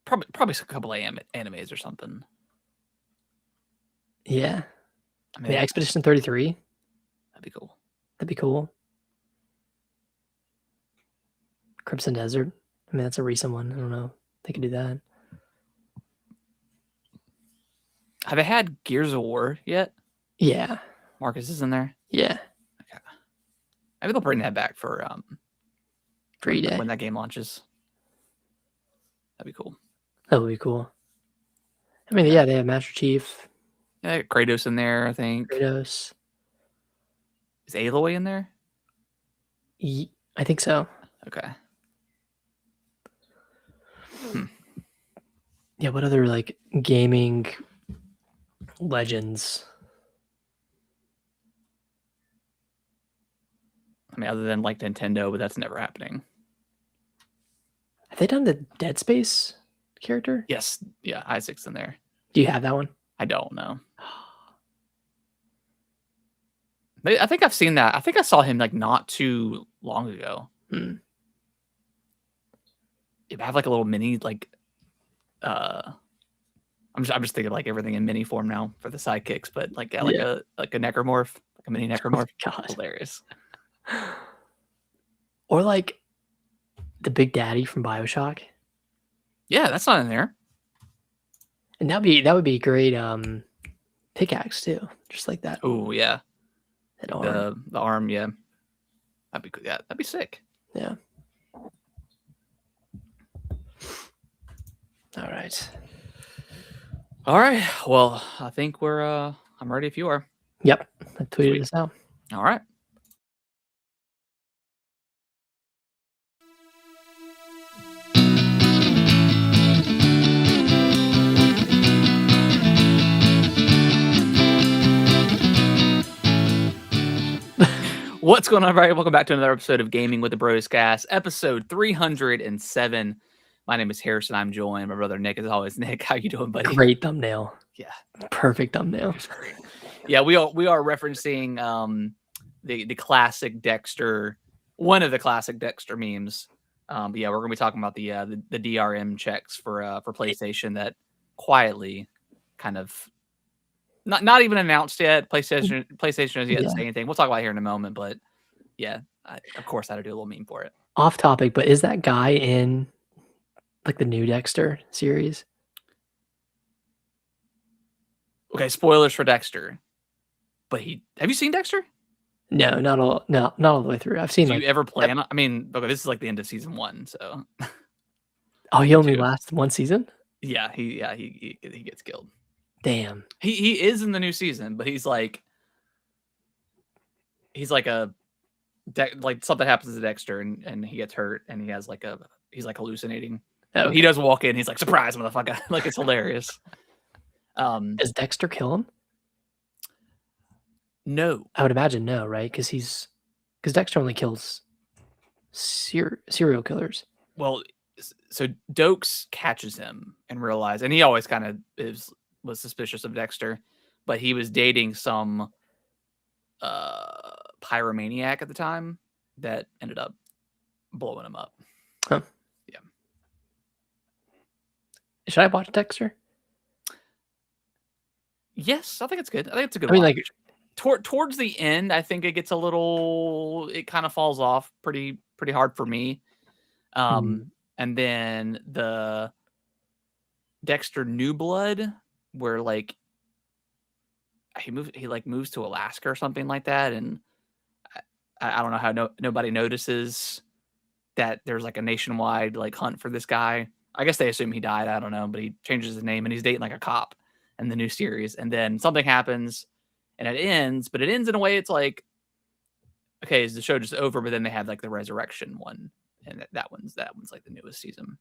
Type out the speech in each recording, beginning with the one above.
Probably a couple of animes or something. Yeah. I mean, Yeah, Expedition 33. That'd be cool. That'd be cool. Crimson Desert. I mean, that's a recent one. I don't know. They could do that. Have they had Gears of War yet? Yeah. Marcus is in there. Yeah. Okay. Maybe they'll bring that back for E-Day. when that game launches. That'd be cool. That would be cool. I mean, yeah, they have Master Chief. Yeah, Kratos in there, I think. Kratos. Is Aloy in there? I think so. Okay. Yeah, what other like gaming legends? I mean, other than like Nintendo, but that's never happening. Have they done the Dead Space character? Yes. Yeah, Isaac's in there. Do you have that one? I don't know. I think I've seen that. I think I saw him like not too long ago. Hmm. If I have like a little mini, like, I'm just thinking like everything in mini form now for the sidekicks, but like a necromorph, like a mini necromorph. God. Hilarious. Or like the Big Daddy from BioShock. Yeah, that's not in there. And that would be great pickaxe too. Just like that. Oh yeah. That arm. The arm, yeah. That'd be sick. Yeah. All right. All right. Well, I think I'm ready if you are. Yep. I tweeted this out. All right. What's going on, everybody? Welcome back to another episode of Gaming with the Bros Cast, episode 307. My name is Harrison. I'm joined by my brother Nick. As always, Nick, how you doing, buddy? Great thumbnail. Yeah, perfect thumbnail. Yeah, we are referencing the classic Dexter, one of the classic Dexter memes. But yeah, we're gonna be talking about the DRM checks for PlayStation that quietly kind of. Not even announced yet. PlayStation has yet to say anything. We'll talk about it here in a moment, but yeah, of course I had to do a little meme for it. Off topic, but is that guy in like the new Dexter series? Okay, spoilers for Dexter. But have you seen Dexter? No, not all the way through. I've seen. Do you ever plan? I mean, okay, this is like the end of season 1, so. Oh, he only lasts one season? Yeah, he gets killed. Damn. He is in the new season, but he's like something happens to Dexter and he gets hurt and he's like hallucinating. Okay. He does walk in, he's like, surprise, motherfucker. Like, it's hilarious. Does Dexter kill him? No. I would imagine no, right? Because Dexter only kills serial killers. Well, so Dokes catches him and realizes, and he always kind of was suspicious of Dexter, but he was dating some pyromaniac at the time that ended up blowing him up. Huh. Yeah. Should I watch Dexter? Yes, I think it's good. I think it's a good watch. Like towards the end, I think it gets it kind of falls off pretty hard for me. And then the Dexter New Blood, where like he moves to Alaska or something like that, and I don't know how nobody notices that there's like a nationwide like hunt for this guy. I guess they assume he died. I don't know, but he changes his name and he's dating like a cop in the new series, and then something happens and it ends, but it ends in a way it's like, okay, is the show just over? But then they have like the resurrection one, and that one's like the newest season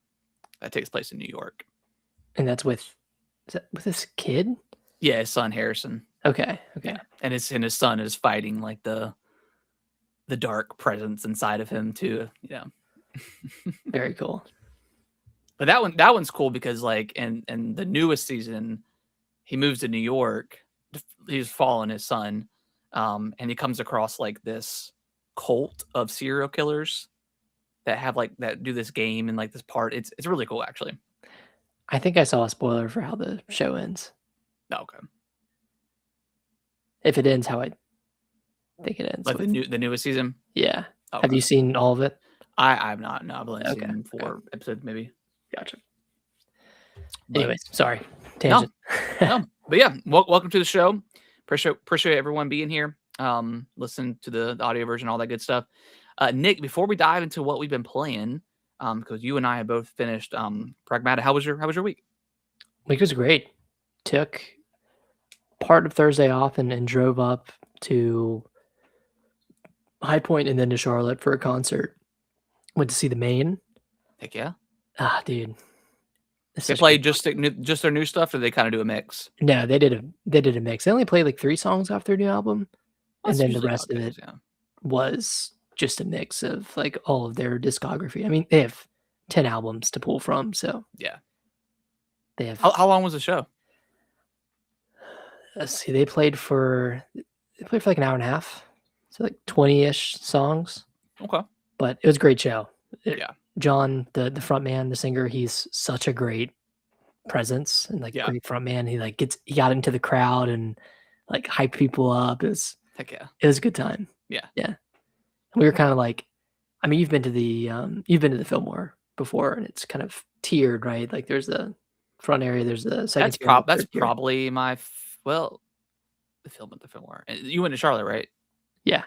that takes place in New York. And that's with this kid? Yeah, his son Harrison. Okay. Yeah. And his son is fighting like the dark presence inside of him too. Yeah. Very cool. But that one's cool because like in the newest season, he moves to New York. He's following his son, and he comes across like this cult of serial killers that have like that do this game and like this part. It's really cool actually. I think I saw a spoiler for how the show ends. Oh, okay. If it ends how I think it ends. Like the newest season? Yeah. Okay. Have you seen all of it? I've not. No, I've only Okay. seen 4 episodes, maybe. Gotcha. But, anyways, sorry. Tangent. No. But yeah, welcome to the show. Appreciate everyone being here. Listen to the audio version, all that good stuff. Nick, before we dive into what we've been playing, because you and I have both finished Pragmatic. How was your week? Week was great. Took part of Thursday off and drove up to High Point and then to Charlotte for a concert. Went to see the Maine. Heck yeah. Ah, dude. They played just their new stuff, or they kind of do a mix? No, they did a mix. They only played like 3 songs off their new album, and then the rest of it was just a mix of like all of their discography. I mean, they have 10 albums to pull from, so yeah. They have. How long was the show? Let's see. They played for like an hour and a half, so like 20-ish songs. Okay. But it was a great show. Yeah. John, the front man, the singer, he's such a great presence and like great front man. He got into the crowd and like hyped people up. Heck yeah. It was a good time. Yeah. Yeah. We were kind of like, I mean, you've been to the Fillmore before, and it's kind of tiered, right? Like there's the front area, there's the second. That's probably my the film at the Fillmore. You went to Charlotte, right? Yeah.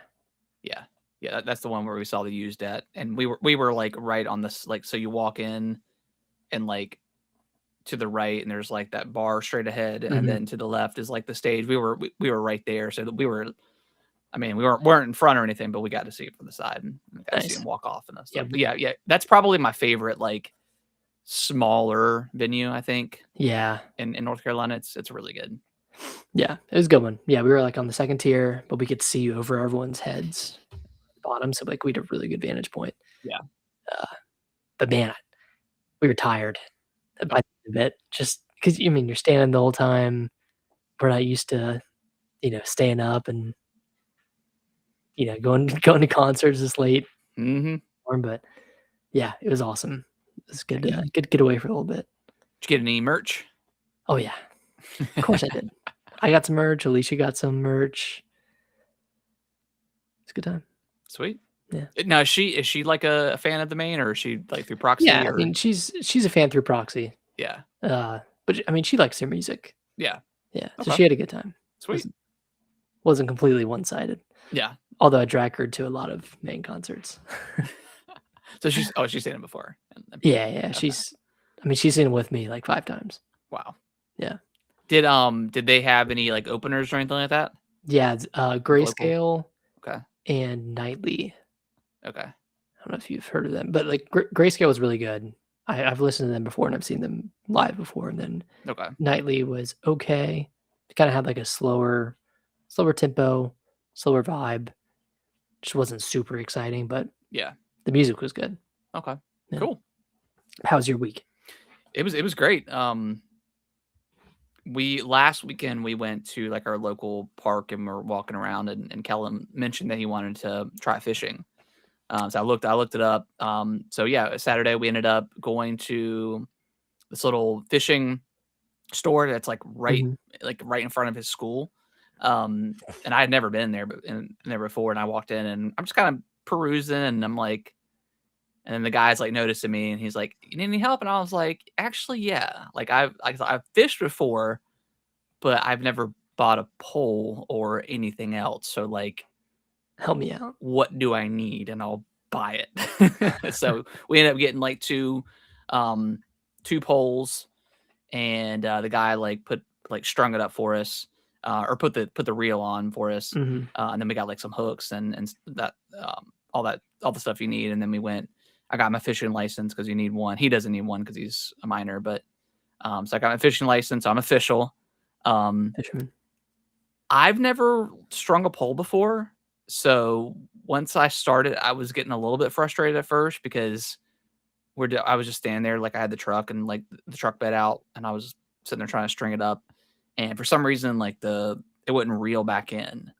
Yeah. Yeah, that's the one where we saw the used at, and we were like right on this, like, so you walk in and like to the right, and there's like that bar straight ahead, and then to the left is like the stage. We were right there, so we were. I mean, we weren't in front or anything, but we got to see it from the side and got to see him walk off and stuff. But yeah, that's probably my favorite like smaller venue, I think. Yeah, in North Carolina, it's really good. Yeah, it was a good one. Yeah, we were like on the second tier, but we could see over everyone's heads, bottom, so like we had a really good vantage point. Yeah. But man, we were tired by the end of it, just because you're standing the whole time. We're not used to, staying up and going to concerts this late. But yeah, it was awesome. It was good to get away for a little bit. Did you get any merch? Oh yeah, of course I did. I got some merch. Alicia got some merch. It's a good time. Sweet. Yeah. Now, is she like a fan of the Maine, or is she like through proxy? Yeah, I mean she's a fan through proxy. Yeah. But I mean she likes their music. Yeah. Yeah. So she had a good time. Sweet. Wasn't completely one-sided. Yeah. Although I drag her to a lot of Maine concerts. So she's seen it before. Yeah. Okay. She's seen it with me like 5 times. Wow. Yeah. Did they have any like openers or anything like that? Yeah, Grayscale. Okay. And Nightly. Okay. I don't know if you've heard of them, but like Grayscale was really good. I've listened to them before and I've seen them live before. And then Nightly was okay. It kind of had like a slower tempo, slower vibe. Just wasn't super exciting, but yeah, the music was good. Okay. Yeah. Cool. How's your week? It was great. Last weekend we went to like our local park and we're walking around, and Kellen mentioned that he wanted to try fishing. So I looked it up. So yeah, Saturday we ended up going to this little fishing store that's like right in front of his school. And I had never been there there before, and I walked in and I'm just kind of perusing, and I'm like, and then the guy's like noticing me, and he's like, "You need any help?" And I was like, "Actually, yeah. Like I've fished before, but I've never bought a pole or anything else. So like, help me out. What do I need? And I'll buy it." So we ended up getting like two poles, and the guy strung it up for us, or put the reel on for us, and then we got like some hooks and that all the stuff you need, and then we went. I got my fishing license because you need one. He doesn't need one because he's a minor, but so I got my fishing license. I'm official. Fisherman. I've never strung a pole before, so once I started, I was getting a little bit frustrated at first because I was just standing there, like I had the truck and like the truck bed out, and I was sitting there trying to string it up, and for some reason, like it wouldn't reel back in,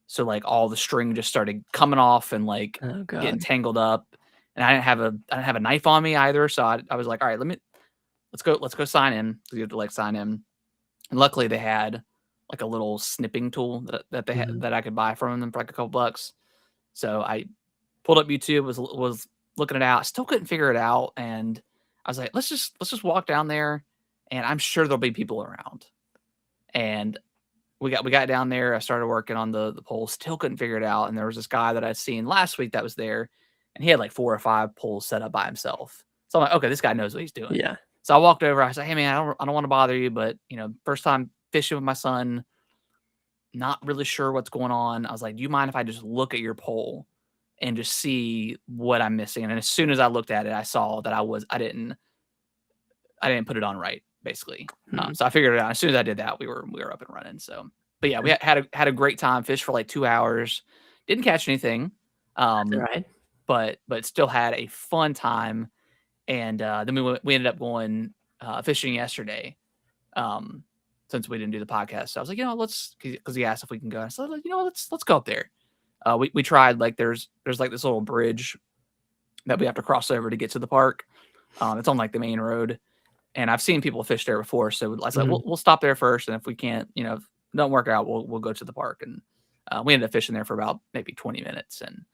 so like all the string just started coming off and like getting tangled up. And I didn't have a knife on me either, so I was like, all right, let let's go sign in. So you have to like sign in. And luckily they had like a little snipping tool that they had that I could buy from them for like a couple bucks. So I pulled up YouTube, was looking it out, still couldn't figure it out, and I was like, let's just walk down there, and I'm sure there'll be people around. And we got down there. I started working on the pole, still couldn't figure it out. And there was this guy that I'd seen last week that was there, and he had like 4 or 5 poles set up by himself. So I'm like, okay, this guy knows what he's doing. Yeah. So I walked over. I said, hey man, I don't want to bother you, but first time fishing with my son, not really sure what's going on. I was like, do you mind if I just look at your pole and just see what I'm missing? And as soon as I looked at it, I saw that I didn't put it on right, basically. So I figured it out. As soon as I did that, we were up and running. So, but yeah, we had a great time. Fished for like 2 hours. Didn't catch anything. Right. But still had a fun time. And then we ended up going fishing yesterday. Since we didn't do the podcast, so I was like, let's, because he asked if we can go. I said, let's go up there. We tried, like there's like this little bridge that we have to cross over to get to the park. It's on like the main road, and I've seen people fish there before. So I said, we'll stop there first, and if we can't, if it don't work out, we'll go to the park. And we ended up fishing there for about maybe 20 minutes, and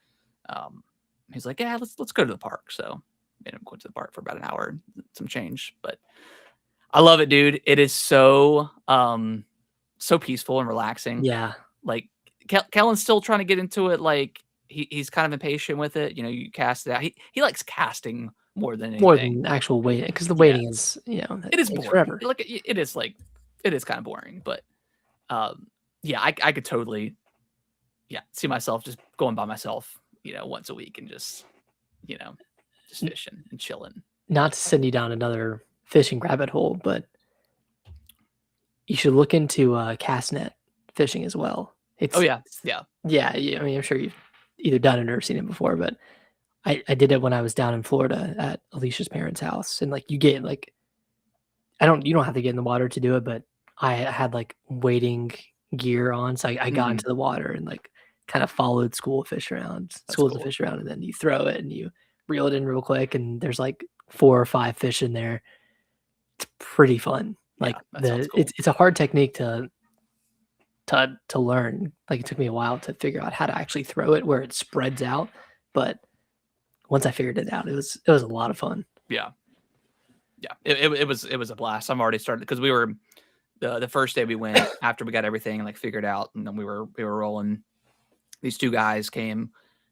he's like, yeah, let's go to the park. So we ended up going to the park for about an hour, some change, but. I love it, dude. It is so peaceful and relaxing. Yeah. Like Kellen's still trying to get into it. Like he's kind of impatient with it. You cast it out. He likes casting more than anything. More than actual waiting, because the waiting is, it is boring. Forever. Like it is kind of boring. But yeah, I could totally see myself just going by myself, once a week and just fishing and chilling. Not to send you down another fishing rabbit hole, but you should look into cast net fishing as well. Yeah. I mean, I'm sure you've either done it or seen it before, but I did it when I was down in Florida at Alicia's parents' house, and like you get like, you don't have to get in the water to do it, but I had like wading gear on, so I got into the water and like kind of followed schools of fish around, and then you throw it and you reel it in real quick, and there's like 4 or 5 fish in there. It's pretty fun. Like cool. It's a hard technique to learn. Like it took me a while to figure out how to actually throw it where it spreads out, but once I figured it out, it was a lot of fun. Yeah. It was a blast. I'm already started because we were the first day we went after we got everything like figured out, and then we were rolling. These 2 guys came,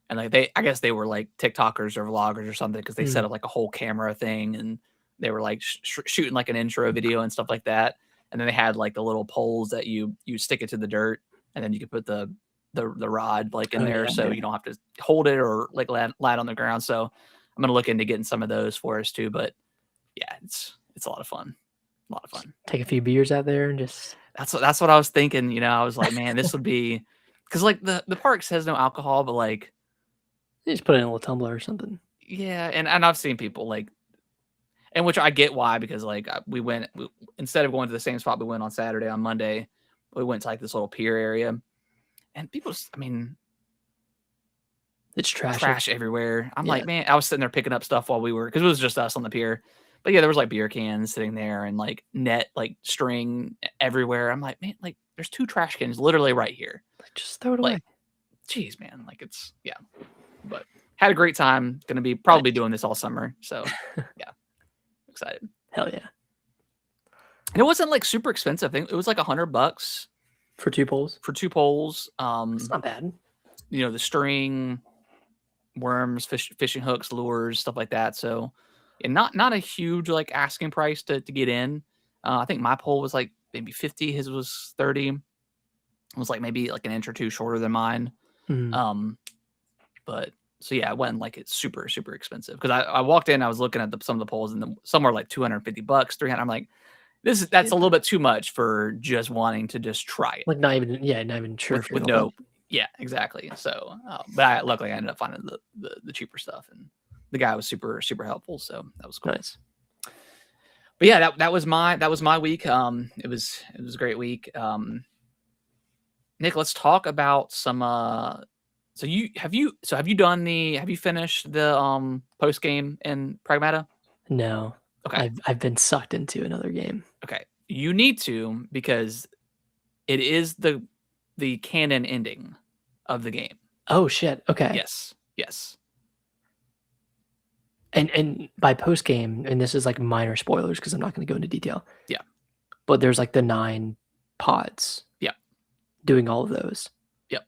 and like I guess they were like TikTokers or vloggers or something, because they set up like a whole camera thing, and they were like shooting like an intro video and stuff like that. And then they had like the little poles that you stick it to the dirt, and then you could put the rod like in there, so you don't have to hold it or like land on the ground. So I'm gonna look into getting some of those for us too. But yeah, it's a lot of fun. Take a few beers out there and just. That's what I was thinking. I was like, man, this would be, because like the park says no alcohol, but like you just put it in a little tumbler or something. Yeah, and I've seen people like. And which I get why, because like we instead of going to the same spot we went on Saturday, on Monday, we went to like this little pier area, and people just, I mean, it's trash everywhere. I'm like, man, I was sitting there picking up stuff while because it was just us on the pier. But yeah, there was like beer cans sitting there and like net, like string everywhere. I'm like, man, like there's 2 trash cans literally right here. Like, just throw it away. Geez, man, like it's, but had a great time. Going to be probably doing this all summer. So yeah. Excited. Hell yeah. And it wasn't like super expensive. I think it was like $100 for 2 poles. It's not bad. The string, worms, fishing hooks, lures, stuff like that. So not a huge like asking price to get in. I think my pole was like maybe 50, his was 30. It was like maybe like an inch or 2 shorter than mine. But so yeah, it wasn't like it's super, super expensive, because I walked in, I was looking at some of the poles, and some were like $250, $300. I'm like, that's a little bit too much for just wanting to just try it. Like not even sure with no, yeah, exactly. So, but luckily I ended up finding the cheaper stuff, and the guy was super, super helpful. So that was cool. Nice. But yeah, that was my week. It was a great week. Nick, let's talk about some. So have you finished the post game in Pragmata? No. Okay. I've been sucked into another game. Okay. You need to, because it is the canon ending of the game. Oh shit. Okay. Yes. Yes. And by post game, and this is like minor spoilers because I'm not going to go into detail. Yeah. But there's like the 9 pods. Yeah. Doing all of those. Yep.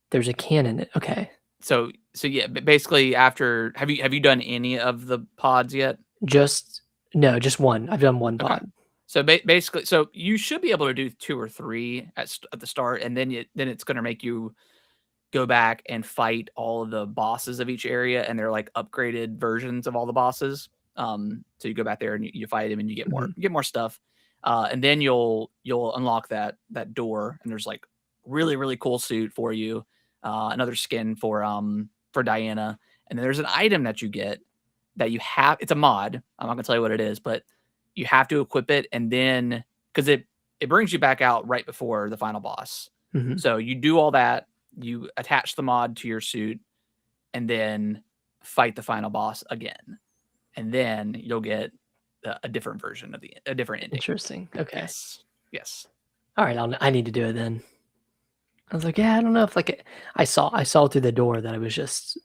There's a canon. Okay. So yeah, basically after have you done any of the pods yet? Just one. I've done one pod. So basically, so you should be able to do 2 or 3 at the start, and then it's going to make you go back and fight all of the bosses of each area, and they're like upgraded versions of all the bosses. So you go back there and you fight them, and you get more stuff, and then you'll unlock that door, and there's like really cool suit for you, another skin for Diana, and then there's an item that you get that you have. It's a mod. I'm not gonna tell you what it is, but you have to equip it, and then because it brings you back out right before the final boss. So you do all that. You attach the mod to your suit, and then fight the final boss again, and then you'll get a different version of a different ending. Interesting. Okay. Yes. All right. I need to do it then. I was like, yeah, I don't know if like I saw through the door that it was just.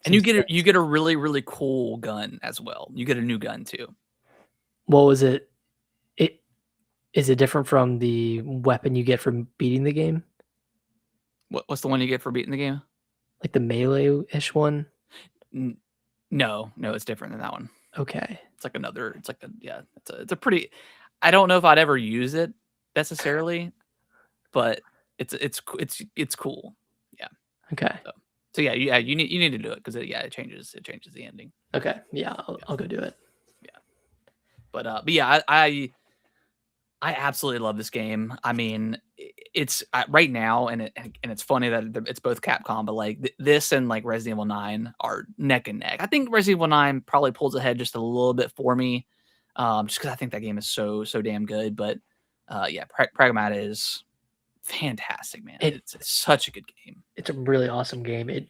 And you get a really cool gun as well. You get a new gun too. What was it? Is it different from the weapon you get from beating the game? What's the one you get for beating the game? Like the melee-ish one? No, it's different than that one. Okay. It's like another. It's like it's a pretty. I don't know if I'd ever use it necessarily, but it's cool. Yeah. Okay. So yeah, you need to do it because it changes the ending. Okay. Yeah, I'll go do it. Yeah. But yeah, I absolutely love this game. I mean, it's right now, and it's funny that it's both Capcom, but like this and like Resident Evil 9 are neck and neck. I think Resident Evil 9 probably pulls ahead just a little bit for me, just because I think that game is so damn good. But yeah, Pragmata is fantastic, man. It's such a good game. It's a really awesome game. It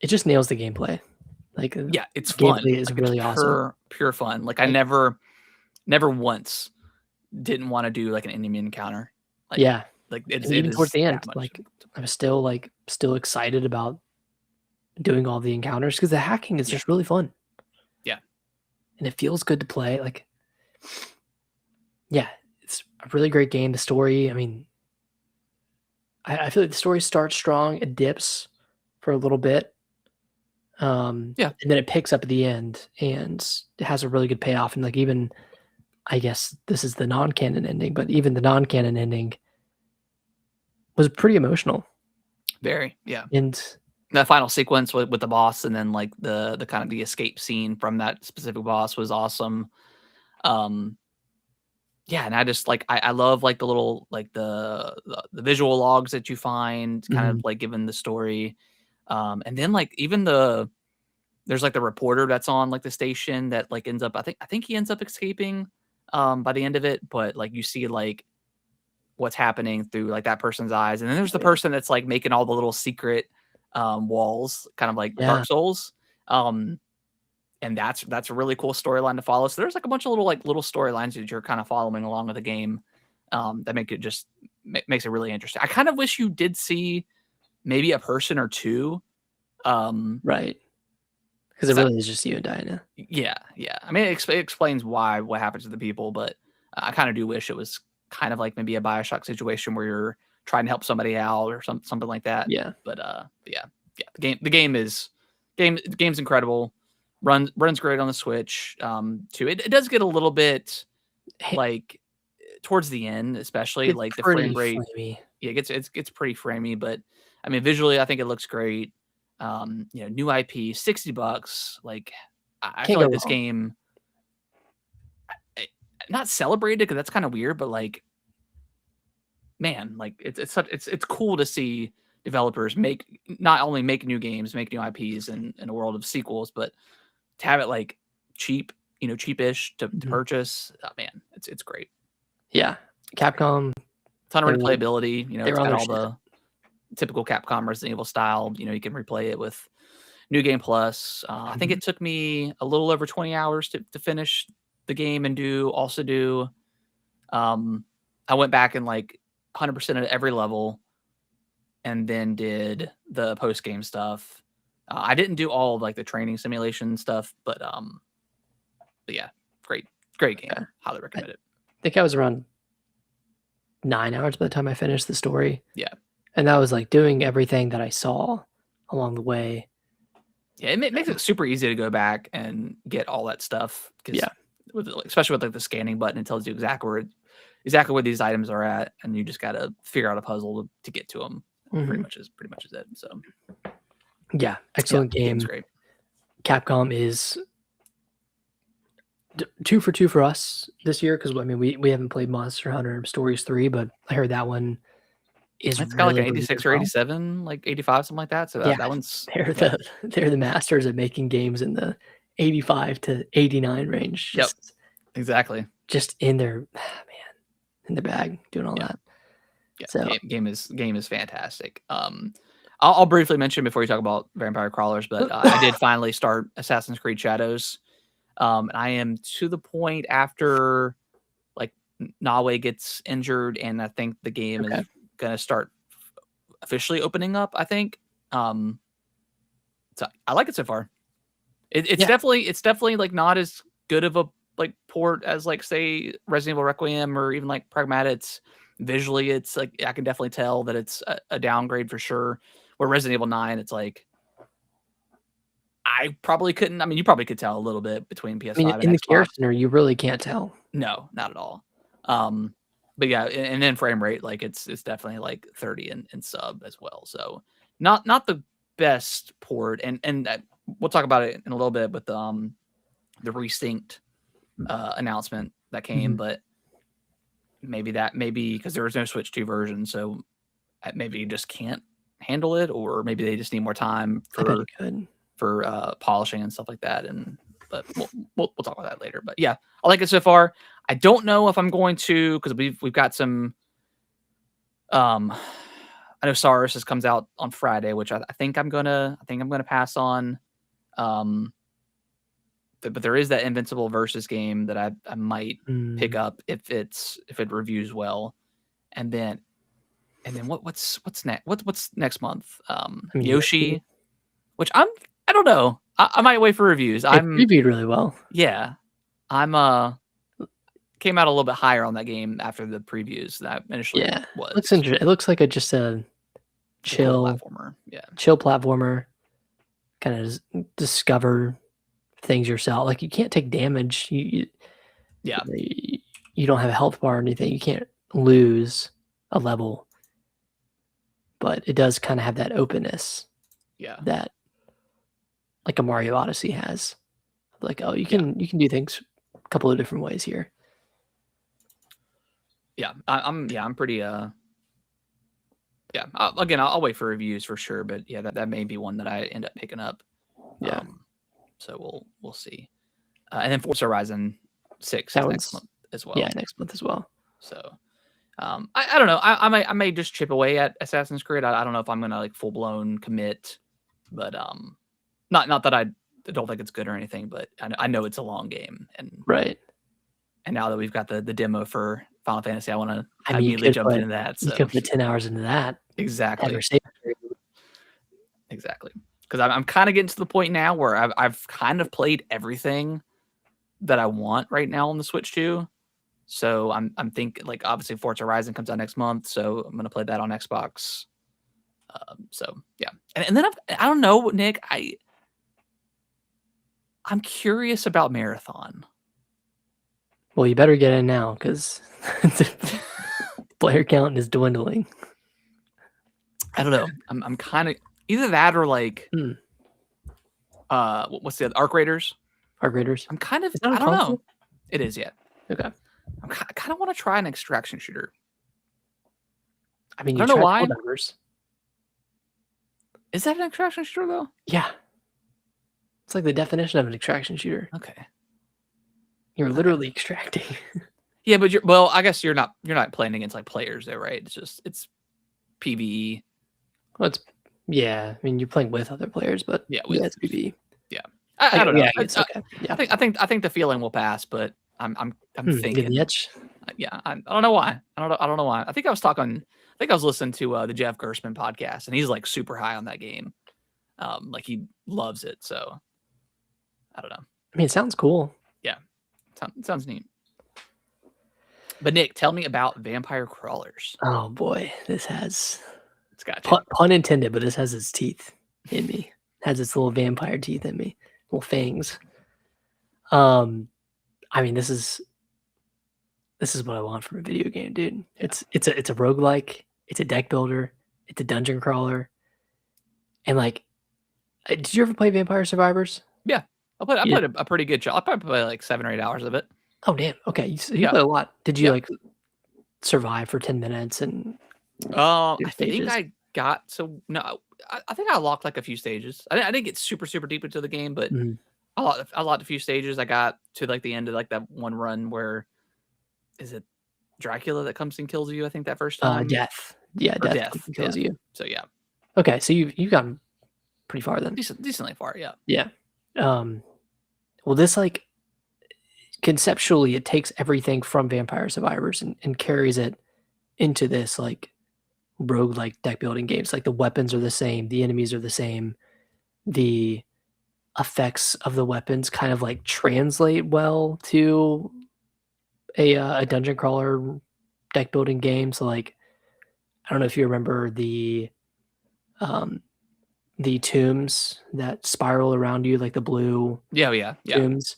just nails the gameplay. Like yeah, it's fun. Is like, really awesome. Pure fun. Like I never once didn't want to do like an enemy encounter. Like, yeah, like even towards the end, like I was still excited about doing all the encounters because the hacking is just really fun. Yeah, and it feels good to play. Like, yeah, it's a really great game. The story, I mean, I feel like the story starts strong, it dips for a little bit, and then it picks up at the end, and it has a really good payoff. And like even. I guess this is the non-canon ending, but even the non-canon ending was pretty emotional. Very, yeah. And that final sequence with the boss, and then like the kind of the escape scene from that specific boss was awesome. Yeah, and I just like I love like the little like the visual logs that you find, kind of like given the story, and then like even there's like the reporter that's on like the station that like ends up I think he ends up escaping. By the end of it, but like you see like what's happening through like that person's eyes, and then there's the person that's like making all the little secret walls, kind of like Dark Souls, and that's a really cool storyline to follow. So there's like a bunch of little storylines that you're kind of following along with the game, that make it just makes it really interesting. I kind of wish you did see maybe a person or two, right. Because it really is just you and Diana. Yeah. I mean, it explains what happens to the people, but I kind of do wish it was kind of like maybe a BioShock situation where you're trying to help somebody out or something like that. Yeah. But yeah. The game's incredible. Runs great on the Switch. Too. It does get a little bit like towards the end, especially it's like the frame rate. Framey. Yeah, it gets pretty framey, but I mean, visually, I think it looks great. New IP, $60. Like I feel like this game not celebrated because that's kind of weird, but like, man, like it's cool to see developers not only make new games, make new IPs in a world of sequels, but to have it like cheapish to purchase. Oh, man, it's great. Yeah, Capcom, ton of replayability. It's got all the typical Capcom Resident Evil style. You can replay it with New Game Plus. I think it took me a little over 20 hours to finish the game and do. I went back and like 100% of every level, and then did the post game stuff. I didn't do all of like the training simulation stuff, but yeah, great game. Okay. Highly recommend it. I think I was around 9 hours by the time I finished the story. Yeah. And that was like doing everything that I saw along the way. Yeah, it makes it super easy to go back and get all that stuff. Yeah. Especially with like the scanning button, it tells you exactly where these items are at, and you just got to figure out a puzzle to get to them. Pretty much is it. So yeah, excellent game. Great. Capcom is 2 for 2 for us this year, because I mean we haven't played Monster Hunter Stories 3, but I heard that one is it's got like an 86 or 87, like 85, something like that. So that one's they're the masters at making games in the 85 to 89 range. Yep, exactly. Just in their in the bag doing all that. Yeah, so game is fantastic. I'll briefly mention before you talk about Vampire Crawlers, but I did finally start Assassin's Creed Shadows. And I am to the point after like Nawe gets injured, and I think the game is gonna start officially opening up. I think. So I like it so far. It's definitely like not as good of a like port as like say Resident Evil Requiem or even like Pragmata. It's visually, it's like I can definitely tell that it's a downgrade for sure. Where Resident Evil 9, it's like I probably couldn't. I mean, you probably could tell a little bit between PS5 and in Xbox. The Care Center, you really can't tell. No, not at all. But yeah, and then frame rate, like it's definitely like 30 in sub as well. So not the best port, and we'll talk about it in a little bit with the Restinct announcement that came, but maybe because there was no Switch 2 version, so maybe you just can't handle it, or maybe they just need more time for polishing and stuff like that. But we'll talk about that later. But yeah, I like it so far. I don't know if I'm going to, because we've got some. I know Saurus comes out on Friday, which I think I'm gonna pass on. But there is that Invincible Versus game that I might pick up if it reviews well, and then what's next? What's next month? Yoshi, which I don't know. I might wait for reviews. It reviewed really well. Yeah, I'm came out a little bit higher on that game after the previews that initially was. Looks interesting. It looks like just a chill platformer. Yeah, chill platformer. Kind of discover things yourself. Like you can't take damage. You don't have a health bar or anything. You can't lose a level, but it does kind of have that openness. Yeah, that like a Mario Odyssey has. Like, oh, you can do things a couple of different ways here. Yeah, I'm pretty again, I'll wait for reviews for sure, but yeah, that may be one that I end up picking up. Yeah. So we'll see. And then Forza Horizon 6 next month as well. Yeah, next month as well. So I don't know. I may just chip away at Assassin's Creed. I don't know if I'm gonna like full blown commit, but not that I don't think it's good or anything, but I know it's a long game, and right. And now that we've got the demo for Final Fantasy, I want to immediately jump into that. So you could put 10 hours into that. Exactly. Exactly. Because I'm kind of getting to the point now where I've kind of played everything that I want right now on the Switch 2. So I'm thinking, like, obviously Forza Horizon comes out next month, so I'm gonna play that on Xbox. So yeah, and then I don't know, Nick. I'm curious about Marathon. Well, you better get in now because player count is dwindling. I don't know. I'm kind of either that or like what's the other? Arc Raiders? Arc Raiders. I'm kind of I don't know. It is yet. Okay. I kind of want to try an extraction shooter. I mean, I don't know why. Divers. Is that an extraction shooter though? Yeah. It's like the definition of an extraction shooter. Okay. You're literally extracting. Yeah, but I guess you're not playing against like players though, right? It's PvE. Well, it's Yeah, I mean, you're playing with other players, but yeah, yeah, it's PvE. Yeah, I don't know. Yeah, it's okay. Yeah, I think the feeling will pass, but I'm get the thinking. itch. Yeah, I don't know why. I don't know why. I think I was listening to the Jeff Gerstmann podcast, and he's like super high on that game. Like he loves it. So I don't know. I mean, it sounds cool. Yeah, sounds neat. But Nick, tell me about Vampire Crawlers. Oh boy, this has It's got you. pun intended, but this has its teeth in me. Has its little vampire teeth in me, little fangs. I mean, this is what I want from a video game, dude. Yeah. It's a roguelike, it's a deck builder, it's a dungeon crawler. And like, did you ever play Vampire Survivors? Yeah. I played a pretty good job. I probably played like 7 or 8 hours of it. Oh damn. Okay. You play a lot. Did you like survive for 10 minutes and I think I got to no, I think I locked like a few stages. I didn't get super deep into the game, but I locked a few stages. I got to like the end of like that one run where is it Dracula that comes and kills you? I think that first time. Death. Yeah, death kills you. So yeah. Okay, so you've gotten pretty far then. Decently far, yeah. Yeah. Well, this like conceptually, it takes everything from Vampire Survivors and carries it into this like roguelike deck building games. Like the weapons are the same, the enemies are the same, the effects of the weapons kind of like translate well to a dungeon crawler deck building game. So like, I don't know if you remember the tombs that spiral around you, like the blue tombs.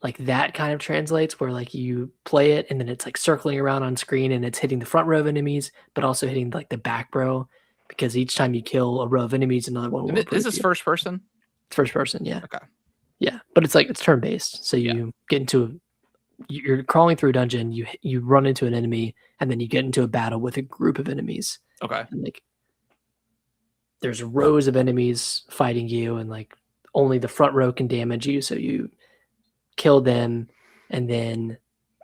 Like that kind of translates where like you play it and then it's like circling around on screen and it's hitting the front row of enemies, but also hitting like the back row because each time you kill a row of enemies, another one will. Is this first person? It's first person, yeah. Okay. Yeah, but it's like it's turn based, so you get into you're crawling through a dungeon, you run into an enemy, and then you get into a battle with a group of enemies. Okay. And like there's rows of enemies fighting you, and like only the front row can damage you, so you kill them, and then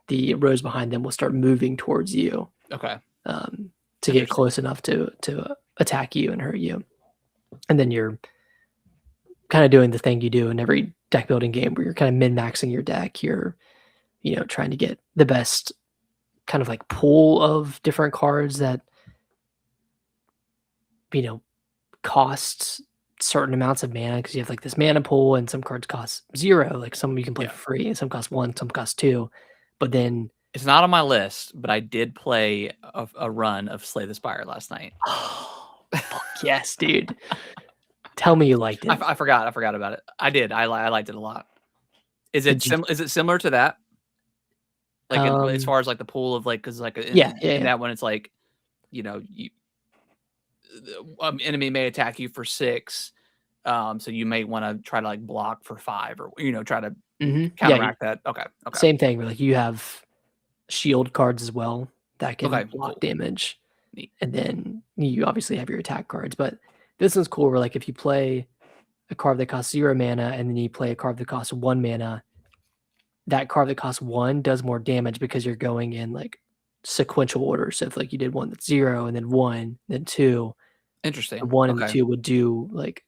the rows behind them will start moving towards you. Okay. To get close enough to attack you and hurt you. And then you're kind of doing the thing you do in every deck building game where you're kind of min-maxing your deck. You're, trying to get the best kind of like pool of different cards that, cost certain amounts of mana because you have like this mana pool and some cards cost 0. Like some you can play for free and some cost 1, some cost 2. But then it's not on my list, but I did play a run of Slay the Spire last night. Oh, fuck yes, dude. Tell me you liked it. I forgot about it. I did. I liked it a lot. Is it similar to that? Like as far as like the pool of like, because like in that one it's like, enemy may attack you for 6, so you may want to try to like block for 5 or try to counteract that. Okay. Same thing. Where like you have shield cards as well that can block damage. Neat. And then you obviously have your attack cards, but this one's cool where like if you play a card that costs 0 mana and then you play a card that costs 1 mana, that card that costs 1 does more damage because you're going in like sequential order. So if like you did one that's 0 and then 1, then 2. Interesting. 1 and the 2 would do like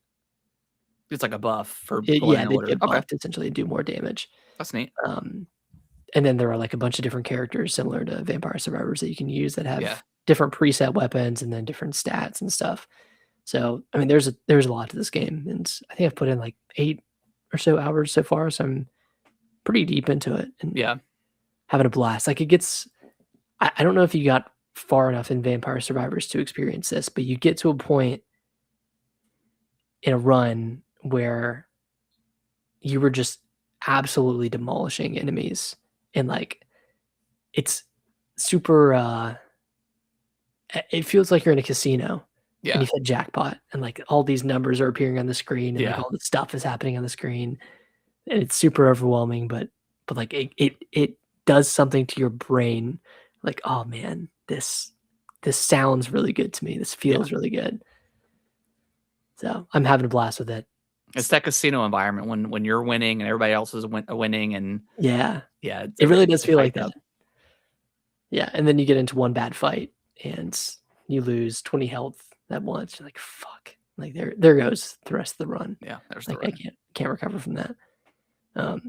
it's like a buff for they get buffed essentially do more damage. That's neat. And then there are like a bunch of different characters similar to Vampire Survivors that you can use that have different preset weapons and then different stats and stuff. So I mean, there's a lot to this game, and I think I've put in like 8 or so hours so far. So I'm pretty deep into it and having a blast. Like it gets, I don't know if you got far enough in Vampire Survivors to experience this, but you get to a point in a run where you were just absolutely demolishing enemies, and like it's super it feels like you're in a casino and you've hit jackpot and like all these numbers are appearing on the screen and like all the stuff is happening on the screen and it's super overwhelming, but like it does something to your brain like, oh man, this sounds really good to me, this feels really good. So I'm having a blast with it. It's that casino environment when you're winning and everybody else is winning, and it really does feel like that. Yeah, and then you get into one bad fight and you lose 20 health at once. You're like, fuck. Like there goes the rest of the run. Yeah, there's like the run. I can't recover from that. But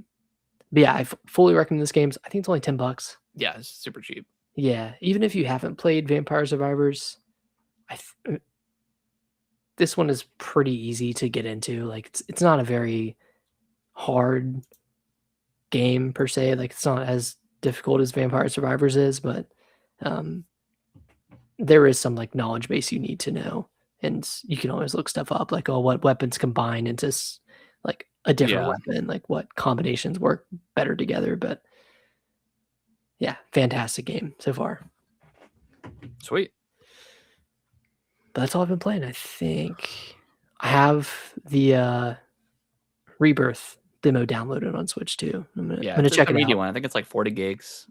yeah, I fully recommend this game. I think it's only $10. Yeah, it's super cheap. Yeah, even if you haven't played Vampire Survivors, this one is pretty easy to get into. Like it's not a very hard game per se. Like it's not as difficult as Vampire Survivors is, but there is some like knowledge base you need to know, and you can always look stuff up, like what weapons combine into like a different weapon, like what combinations work better together. But yeah, fantastic game so far. Sweet. But that's all I've been playing. I think I have the Rebirth demo downloaded on Switch too. I'm gonna check it out. One. I think it's like 40 gigs.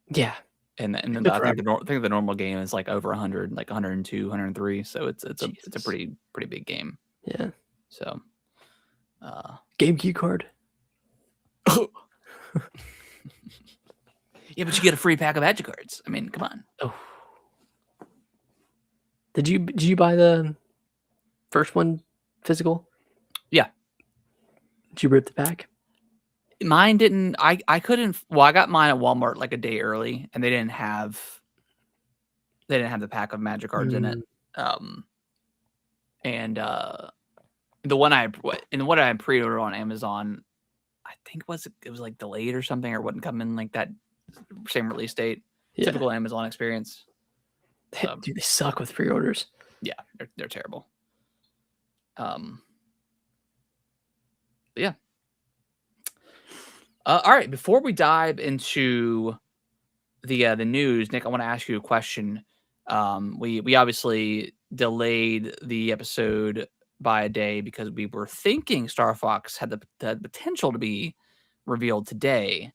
Yeah. And then I think the normal game is like over 100, like 102, 103. So it's a pretty big game. Yeah. So game key card. Yeah, but you get a free pack of magic cards. I mean, come on. Oh. Did you buy the first one physical? Yeah. Did you rip the pack? Mine didn't. I couldn't. Well, I got mine at Walmart like a day early, and they didn't have the pack of magic cards in it. And the one I pre-ordered on Amazon, I think it was like delayed or something, or wouldn't come in like that same release date. Yeah. Typical Amazon experience. Dude, they suck with pre-orders. Yeah, they're terrible. Yeah. All right. Before we dive into the news, Nick, I want to ask you a question. We obviously delayed the episode by a day because we were thinking Star Fox had the potential to be revealed today.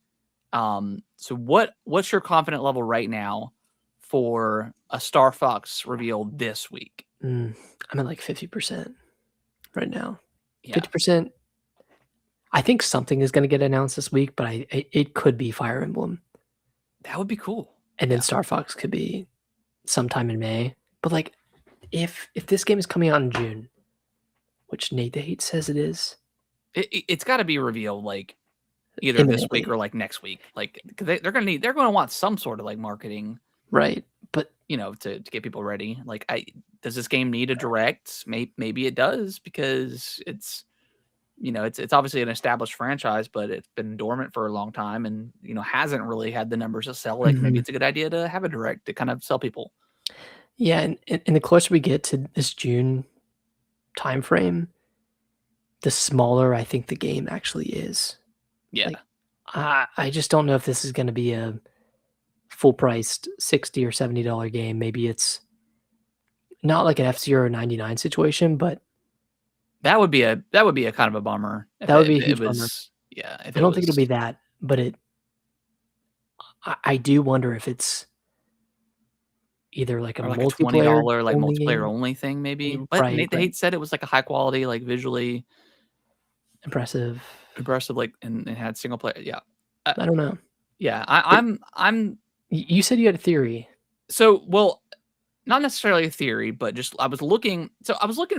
So what's your confident level right now for a Star Fox reveal this week? I'm at like 50% right now. 50%. I think something is going to get announced this week, but it could be Fire Emblem. That would be cool. And then Star Fox could be sometime in May. But like, if this game is coming out in June, which Nate the Hate says it is, it's got to be revealed like either this week or like next week. Like they're going to want some sort of like marketing, right? But to get people ready. Like, does this game need a direct? Maybe it does, because it's obviously an established franchise, but it's been dormant for a long time and, hasn't really had the numbers to sell. Like, maybe it's a good idea to have a direct to kind of sell people. Yeah. And the closer we get to this June timeframe, the smaller I think the game actually is. Yeah. Like, I just don't know if this is going to be a full priced $60 or $70 game. Maybe it's not like an F-Zero 99 situation, but that would be a kind of a bummer. That would be a huge bummer. Yeah. I don't think it'll be that, but I do wonder if it's either like a multiplayer, like multiplayer only thing, maybe. But right, Nate the Hate said it was like a high quality, like visually impressive, like and had single player. Yeah. I don't know. Yeah, I'm. You said you had a theory. So, well, not necessarily a theory, but just I was looking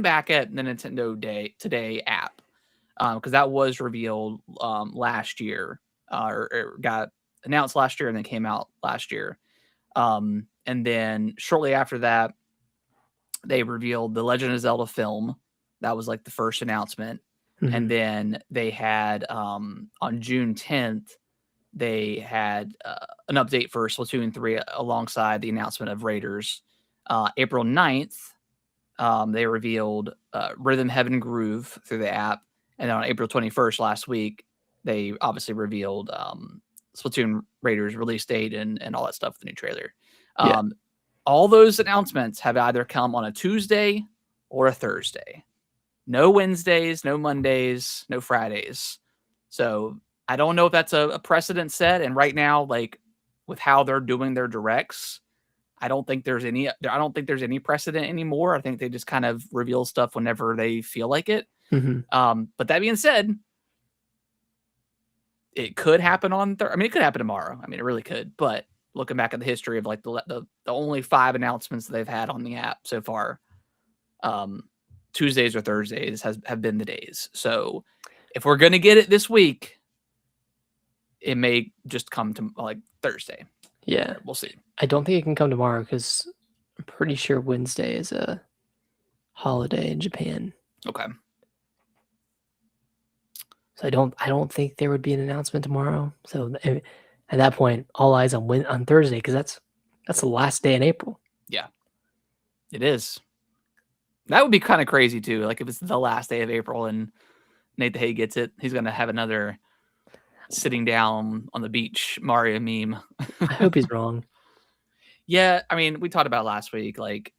back at the Nintendo Day Today app, because that was revealed last year, or got announced last year and then came out last year. And then shortly after that, they revealed the Legend of Zelda film. That was like the first announcement. Mm-hmm. And then they had on June 10th, they had an update for Splatoon 3 alongside the announcement of Raiders. April 9th, they revealed Rhythm Heaven Groove through the app. And then on April 21st last week, they obviously revealed Splatoon Raiders release date and all that stuff, the new trailer. All those announcements have either come on a Tuesday or a Thursday. No Wednesdays, no Mondays, no Fridays. So I don't know if that's a precedent set. And right now, like with how they're doing their directs, I don't think there's any precedent anymore. I think they just kind of reveal stuff whenever they feel like it. Mm-hmm. But that being said, it could happen it could happen tomorrow. I mean, it really could. But looking back at the history of like the only 5 announcements that they've had on the app so far, Tuesdays or Thursdays have been the days. So if we're gonna get it this week, it may just come to like Thursday. Yeah, we'll see. I don't think it can come tomorrow because I'm pretty sure Wednesday is a holiday in Japan. Okay. So I don't think there would be an announcement tomorrow. So at that point, all eyes on Thursday because that's the last day in April. Yeah, it is. That would be kind of crazy too. Like if it's the last day of April and Nate the Hay gets it, he's gonna have another sitting down on the beach Mario meme. I hope he's wrong. Yeah, I mean, we talked about last week. Like,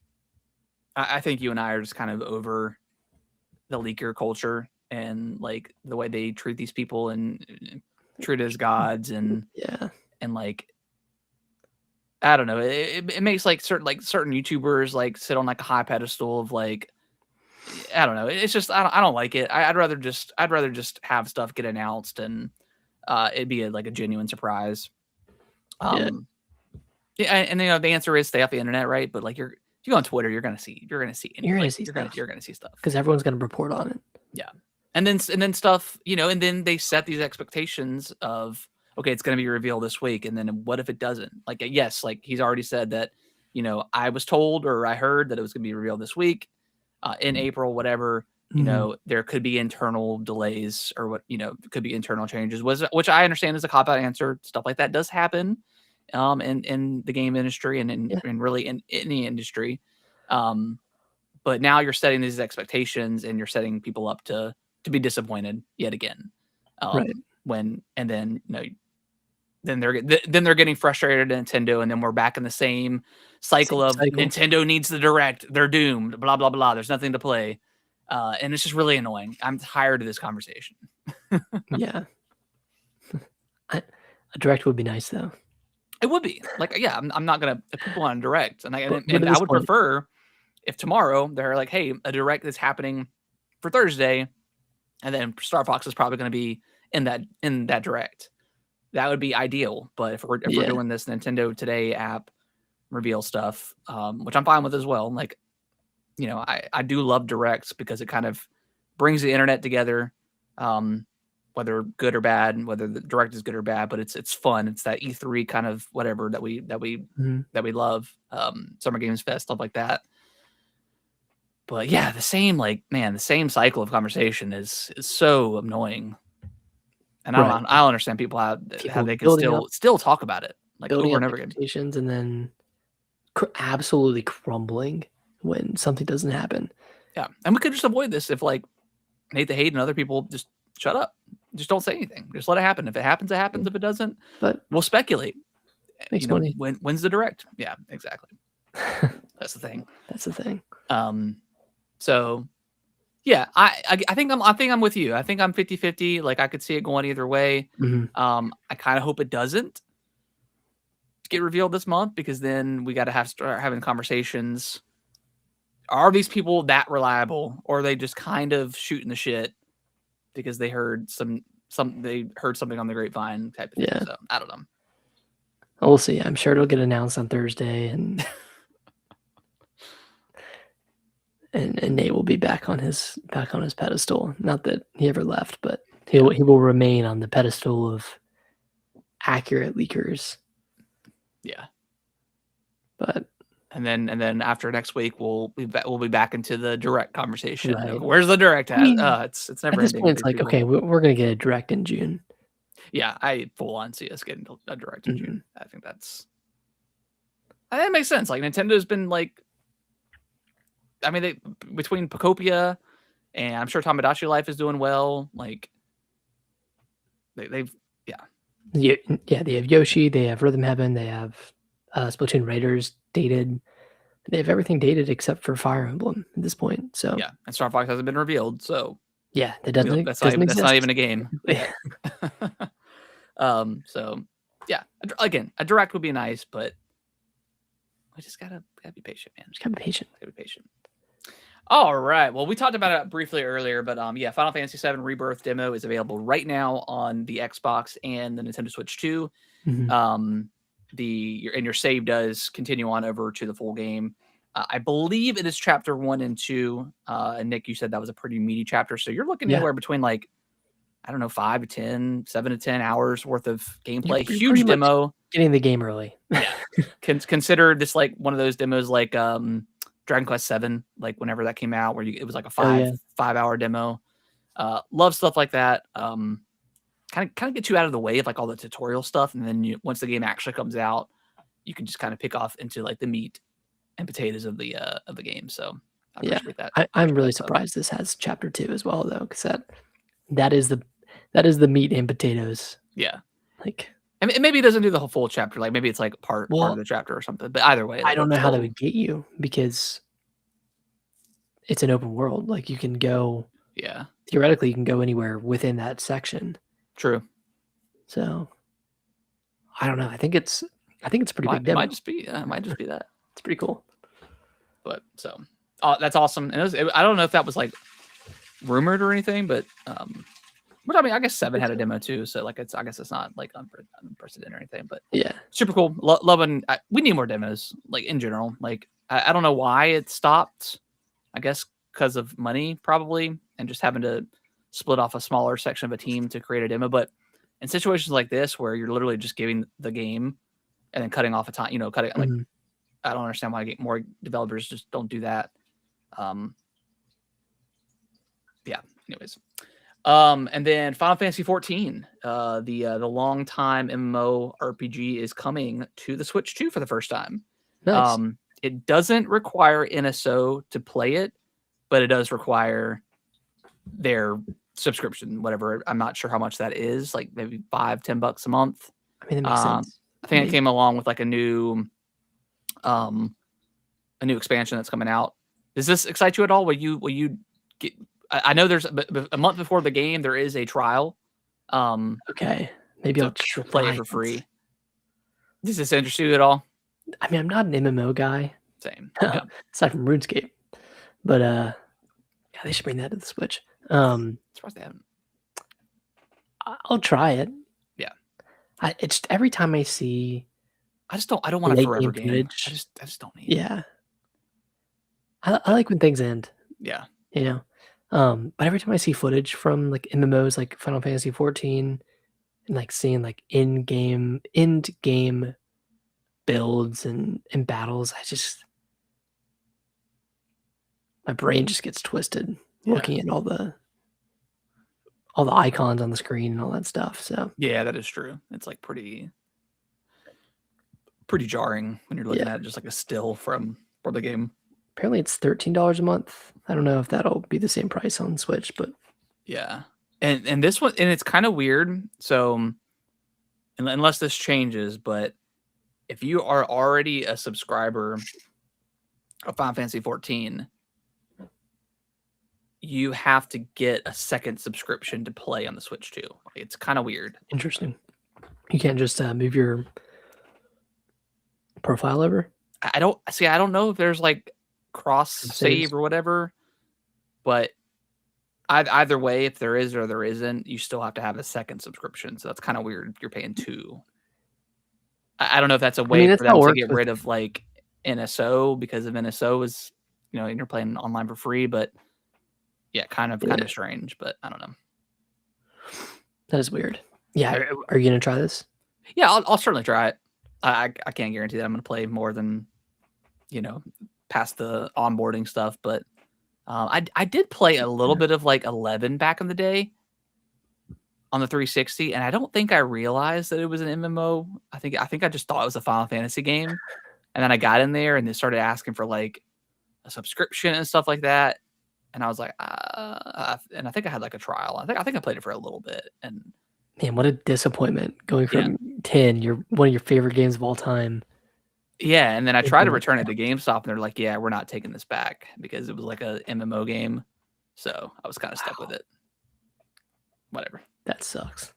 I think you and I are just kind of over the leaker culture and like the way they treat these people and treat as gods and like I don't know. It makes like certain YouTubers like sit on like a high pedestal of like I don't know. It's just I don't like it. I'd rather just have stuff get announced and it'd be like a genuine surprise. Yeah, and the answer is stay off the internet, right? But like if you go on Twitter, you're gonna see you're gonna see stuff because everyone's gonna report on it. Yeah, and then stuff, and then they set these expectations of okay, it's gonna be revealed this week, and then what if it doesn't? Like yes, like he's already said that I was told or I heard that it was gonna be revealed this week, in April, whatever. There could be internal delays or what could be internal changes, which I understand is a cop out answer. Stuff like that does happen. In the game industry and really in any industry. But now you're setting these expectations and you're setting people up to be disappointed yet again. Right. Then they're getting frustrated at Nintendo, and then we're back in the same cycle of Nintendo needs the Direct. They're doomed. Blah blah blah. There's nothing to play, and it's just really annoying. I'm tired of this conversation. Yeah, a Direct would be nice though. It would be like, yeah, I'm not gonna if people want a Direct, and I would prefer if tomorrow they're like, hey, a Direct is happening for Thursday, and then Star Fox is probably going to be in that Direct. That would be ideal. But if we're doing this Nintendo Today app reveal stuff, which I'm fine with as well. Like, I do love Directs because it kind of brings the internet together. Whether good or bad, whether the Direct is good or bad, but it's fun. It's that E3 kind of whatever that we love. Summer Games Fest, stuff like that. But yeah, the same cycle of conversation is so annoying. And I don't understand people how they can still talk about it like over and over again. And then absolutely crumbling when something doesn't happen. Yeah, and we could just avoid this if like Nate the Hate and other people just shut up. Just don't say anything. Just let it happen. If it happens, it happens. If it doesn't, but we'll speculate. Makes money. When's the Direct? Yeah, exactly. That's the thing. So yeah, I think I'm with you. I think I'm 50-50. Like I could see it going either way. Mm-hmm. I kind of hope it doesn't get revealed this month because then we got to start having conversations. Are these people that reliable, or are they just kind of shooting the shit because they heard something on the grapevine type of thing? Yeah. So I don't know. Well, we'll see. I'm sure it'll get announced on Thursday, and and Nate will be back on his pedestal. Not that he ever left, but he will remain on the pedestal of accurate leakers. Yeah. But and then after next week we'll be back into the Direct conversation. Right. Where's the Direct at? It's never at this point. It's like people. Okay, we're gonna get a Direct in June. Yeah, I full on see us getting a Direct in June. I think that makes sense. Like Nintendo's been like, I mean, between Pocopia and I'm sure Tamagotchi Life is doing well. Like they've They have Yoshi, they have Rhythm Heaven, they have Splatoon Raiders dated. They have everything dated except for Fire Emblem at this point. So yeah, and Star Fox hasn't been revealed. So yeah, that doesn't. That's not even a game. So yeah, again, a Direct would be nice, but we just gotta be patient, man. Just gotta be patient. All right. Well, we talked about it briefly earlier, but Final Fantasy VII Rebirth demo is available right now on the Xbox and the Nintendo Switch 2. Mm-hmm. Your save does continue on over to the full game. I believe it is chapter 1 and 2. And Nick, you said that was a pretty meaty chapter. So you're looking anywhere between like, I don't know, 5 to 10, 7 to 10 hours worth of gameplay. You're Huge demo. Getting the game early. Yeah. Consider this like one of those demos like Dragon Quest 7, like whenever that came out, where it was like a 5-hour demo. Love stuff like that. Kind of get you out of the way of like all the tutorial stuff, and then once the game actually comes out, you can just kind of pick off into like the meat and potatoes of the game. So I appreciate that. I'm really surprised this has chapter 2 as well, though, because that is the meat and potatoes. Yeah, like, and maybe it doesn't do the whole full chapter. Like maybe it's like part of the chapter or something. But either way, I don't know how that would get you, because it's an open world. Like, you can go. Yeah. Theoretically, you can go anywhere within that section. True. So, I don't know. I think it's pretty big demo. It might just be that. It's pretty cool. But so, that's awesome. And I don't know if that was like rumored or anything, but I mean, I guess 7 had a demo too. So like, I guess it's not like unprecedented or anything. But yeah, super cool. Loving. We need more demos, like in general. Like I don't know why it stopped. I guess because of money probably, and just having to split off a smaller section of a team to create a demo. But in situations like this, where you're literally just giving the game and then cutting off a time, cutting like, I don't understand why more developers just don't do that. Yeah. Anyways, and then Final Fantasy 14, the long-time MMO RPG is coming to the Switch 2 for the first time. Nice. It doesn't require NSO to play it, but it does require their subscription, whatever. I'm not sure how much that is, like maybe $5-10 a month. I mean, that makes sense. I think it came along with like a new expansion that's coming out. Does this excite you at all? Will you get? I know there's a month before the game there is a trial. Okay, maybe I'll play it for free. Does this interest you at all? I mean, I'm not an MMO guy. Same. Yeah. Aside from RuneScape, but yeah, they should bring that to the Switch. Surprised they haven't. I'll try it. Yeah. It's every time I see. I don't want a forever game. I just don't need. Yeah. I like when things end. Yeah. But every time I see footage from like MMOs like Final Fantasy 14 and like seeing like end game builds and battles, my brain just gets twisted looking at all the icons on the screen and all that stuff. So yeah, that is true. It's like pretty jarring when you're looking at it, just like a still for the game. Apparently it's $13 a month. I don't know if that'll be the same price on Switch, but yeah. And this one, and it's kind of weird. So unless this changes, but if you are already a subscriber of Final Fantasy 14, you have to get a second subscription to play on the Switch too. It's kind of weird. Interesting. You can't just move your profile over? I don't know if there's like cross save or whatever, but either way, if there is or there isn't, you still have to have a second subscription. So that's kind of weird. You're paying 2. I don't know if that's a way for them to get rid of like NSO, because if NSO is, and you're playing online for free, but yeah, kind of strange, but I don't know. That is weird. Yeah. Are you going to try this? Yeah, I'll certainly try it. I can't guarantee that I'm going to play more than, past the onboarding stuff, but I did play a little bit of like 11 back in the day on the 360, and I don't think I realized that it was an MMO. I think I just thought it was a Final Fantasy game, and then I got in there and they started asking for like a subscription and stuff like that, and I was like, and I think I had like a trial. I think I played it for a little bit, and man, what a disappointment going from 10, one of your favorite games of all time. Yeah, and then I tried to return it to GameStop, and they're like, "Yeah, we're not taking this back," because it was like a MMO game. So I was kind of stuck with it. Whatever. That sucks.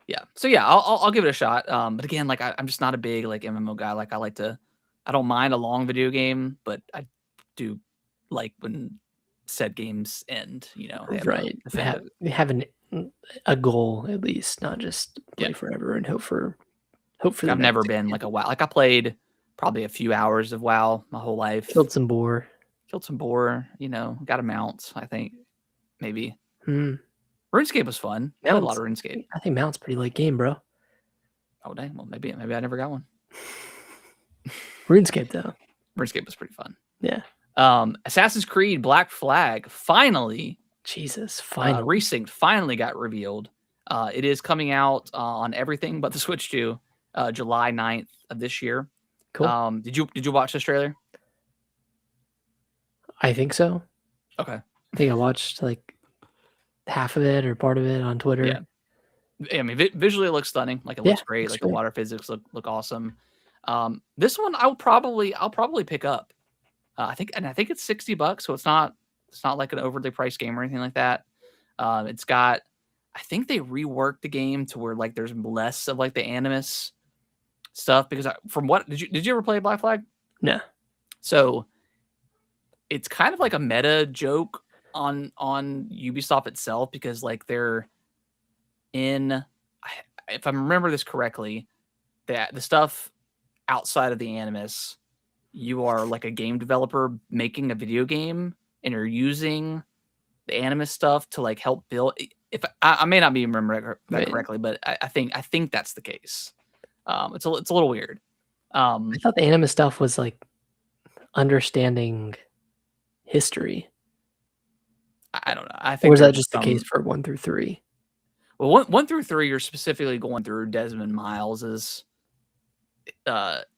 Yeah. So yeah, I'll give it a shot. But again, like I'm just not a big like MMO guy. Like I don't mind a long video game, but I do like when said games end. Right. They have a goal at least, not just play forever and hope for. I've never been like a WoW. Like I played probably a few hours of WoW my whole life. Killed some boar. Got a mount, I think, maybe. Hmm. RuneScape was fun. Played a lot of RuneScape. I think mount's pretty late game, bro. Oh, dang. Well, maybe I never got one. RuneScape, though. RuneScape was pretty fun. Yeah. Assassin's Creed Black Flag finally. Jesus, finally. Resynced finally got revealed. It is coming out on everything but the Switch 2, July 9th of this year. Cool. Did you watch this trailer? I think so. Okay. I think I watched like half of it or part of it on Twitter. Yeah. I mean, visually it looks stunning. Like it looks great. Like the water physics look awesome. This one I'll probably pick up. I think it's $60, so it's not like an overly priced game or anything like that. It's got, I think they reworked the game to where like there's less of like the Animus stuff because from what did you ever play Black Flag? No. So it's kind of like a meta joke on Ubisoft itself because like they're in, if I remember this correctly, that the stuff outside of the Animus, you are like a game developer making a video game and you're using the Animus stuff to like help build. If I may not be remembering that correctly, but I think that's the case. It's a little weird. I thought the Animus stuff was like understanding history. I don't know. I think or is that just the case for 1 through 3? Well, 1 through 3, you're specifically going through Desmond Miles's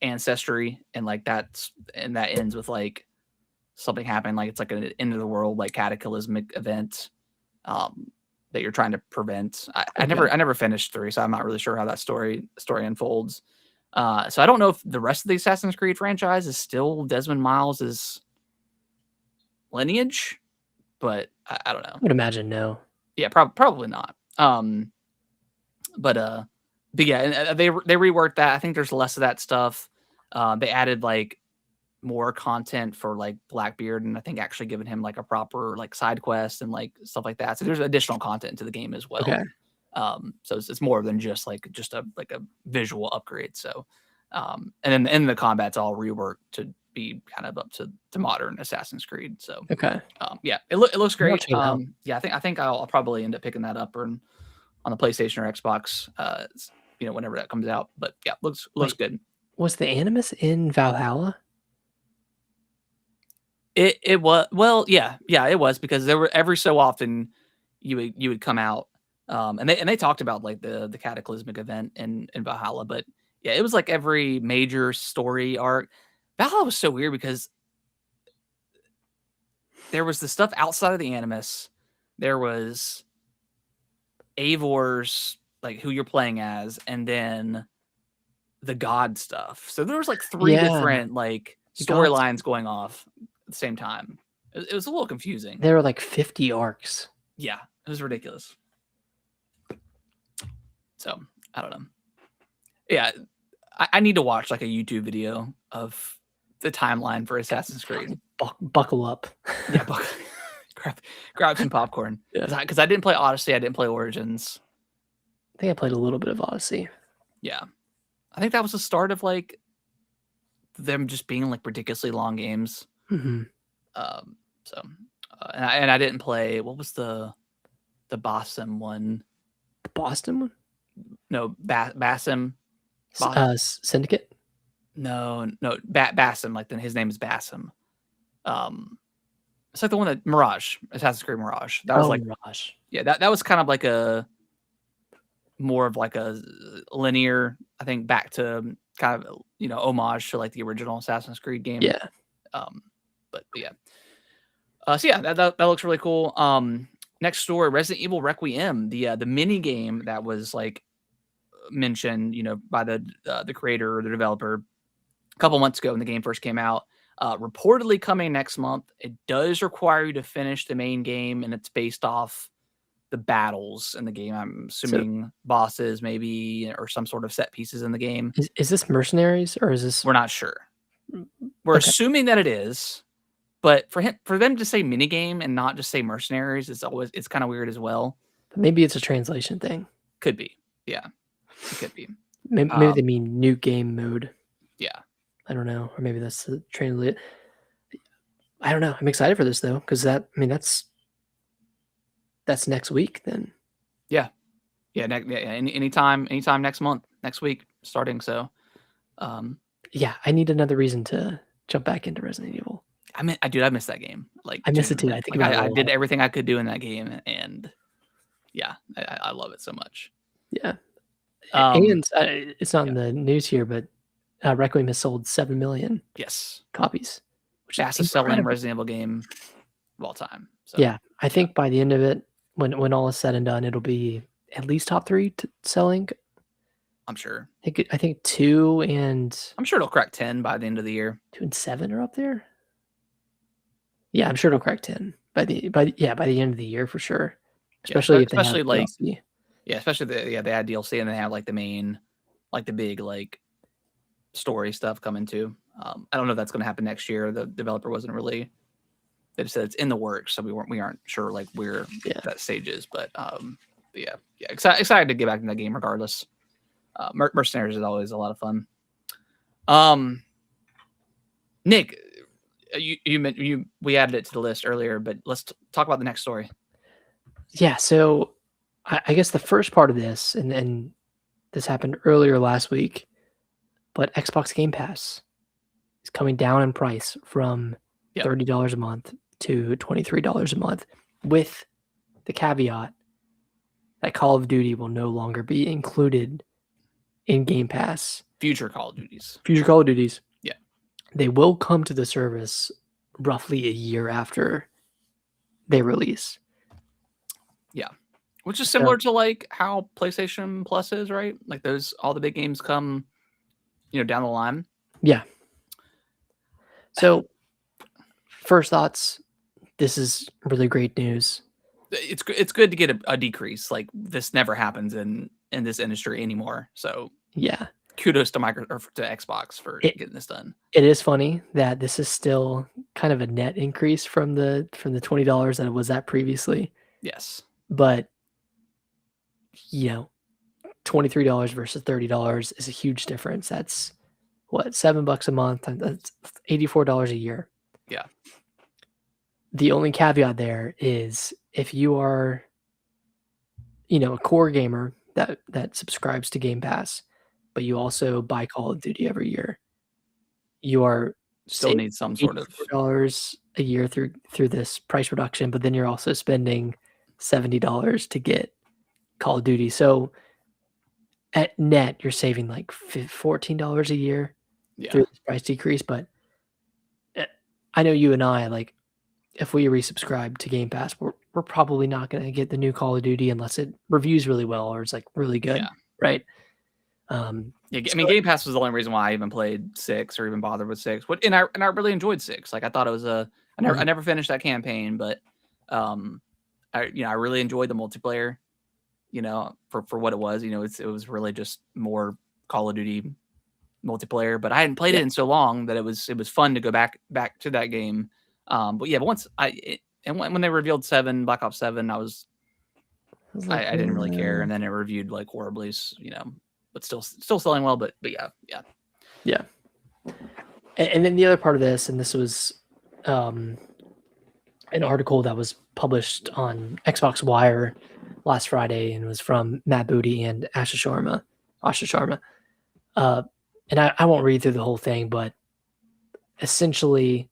ancestry, and like that ends with like something happening, like it's like an end of the world, like cataclysmic event that you're trying to prevent. I never finished 3, so I'm not really sure how that story unfolds. So I don't know if the rest of the Assassin's Creed franchise is still Desmond Miles's lineage, but I don't know. I would imagine no. Yeah, probably not. But yeah, they reworked that. I think there's less of that stuff. They added like more content for like Blackbeard, and I think actually giving him like a proper like side quest and like stuff like that. So there's additional content into the game as well. Okay. So it's more than just a visual upgrade. So, and then the combat's all reworked to be kind of up to modern Assassin's Creed. So okay. Yeah, it looks great. Yeah, I think I'll probably end up picking that up on the PlayStation or Xbox, whenever that comes out. But yeah, looks good. Was the Animus in Valhalla? It was, well, yeah, it was, because there were every so often you would come out, and they talked about like the cataclysmic event in Valhalla, but yeah, it was like every major story arc. Valhalla was so weird because there was the stuff outside of the Animus. There was Eivor's, like who you're playing as, and then the god stuff. So there was like 3 different like storylines going off at the same time. It was a little confusing. There were like 50 arcs. Yeah, it was ridiculous. So I don't know. Yeah, I need to watch like a YouTube video of the timeline for Assassin's Creed. Buckle up. Yeah, grab some popcorn. Because I didn't play Odyssey, I didn't play Origins. I think I played a little bit of Odyssey. Yeah, I think that was the start of like them just being like ridiculously long games. Mm-hmm. And I didn't play. What was the Boston one? The Boston one? No, Basim. Syndicate? No, Basim. Like his name is Basim. It's like the one that Mirage, Assassin's Creed Mirage. That was like Mirage. Yeah, that was kind of like more of like a linear, I think, back to kind of homage to like the original Assassin's Creed game. Yeah. But yeah. So yeah, that looks really cool. Next story, Resident Evil Requiem, the mini game that was like mentioned, by the creator or the developer a couple months ago when the game first came out. Reportedly coming next month. It does require you to finish the main game, and it's based off the battles in the game. I'm assuming bosses maybe, or some sort of set pieces in the game. Is this Mercenaries, or is this? We're not sure. We're assuming that it is, but for them to say minigame and not just say Mercenaries, it's kind of weird as well. Maybe it's a translation thing. Could be. Yeah, it could be. Maybe they mean new game mode. Yeah. I don't know, or maybe that's the train. I don't know. I'm excited for this though, because that's next week then. Yeah. Anytime next month, next week starting. So, yeah, I need another reason to jump back into Resident Evil. I miss that game. Like I miss it too. I think about it I did everything I could do in that game, and yeah, I love it so much. Yeah, and it's not in the news here, but Requiem has sold 7 million copies, which is fastest selling Resident Evil game of all time. So, yeah, I think by the end of it, when all is said and done, it'll be at least top 3 selling. I'm sure. I think 2 and I'm sure it'll crack 10 by the end of the year. 2 and 7 are up there. Yeah, I'm sure it'll crack 10 by the end of the year for sure. Especially if they have DLC. Yeah, especially they add DLC and they have like the main, like the big like story stuff coming too. I don't know if that's going to happen next year. The developer wasn't really. They just said it's in the works, so we aren't sure like where that stage is. But yeah, excited to get back in that game regardless. Mercenaries is always a lot of fun. Nick, we added it to the list earlier, but let's talk about the next story. Yeah, so I guess the first part of this, and this happened earlier last week, but Xbox Game Pass is coming down in price from $30 a month to $23 a month, with the caveat that Call of Duty will no longer be included in Game Pass. Future Call of Duties. Yeah. They will come to the service roughly a year after they release. Yeah. Which is similar to like how PlayStation Plus is, right? Like all the big games come, down the line. Yeah. So first thoughts, this is really great news. It's good to get a decrease. Like this never happens in this industry anymore. So yeah, kudos to Xbox for getting this done. It is funny that this is still kind of a net increase from the $20 that it was at previously. Yes, but $23 versus $30 is a huge difference. That's what, $7 a month. That's $84 a year. Yeah. The only caveat there is if you are, a core gamer that subscribes to Game Pass, but you also buy Call of Duty every year, you are still need some sort of $84 a year through this price reduction, but then you're also spending $70 to get Call of Duty. So at net, you're saving like $14 a year through this price decrease. But I know you and I, like, if we resubscribe to Game Pass, we're probably not going to get the new Call of Duty unless it reviews really well or it's like really good, right? Game Pass was the only reason why I even played 6 or even bothered with 6. And I really enjoyed 6. Like I thought it was I never finished that campaign, but I really enjoyed the multiplayer. For what it was, it was really just more Call of Duty multiplayer. But I hadn't played it in so long that it was fun to go back to that game. But once when they revealed Black Ops 7, I didn't really care, and then it reviewed like horribly, but still selling well. But yeah. And then the other part of this, and this was an article that was published on Xbox Wire last Friday, and it was from Matt Booty and Asha Sharma. And I won't read through the whole thing, but essentially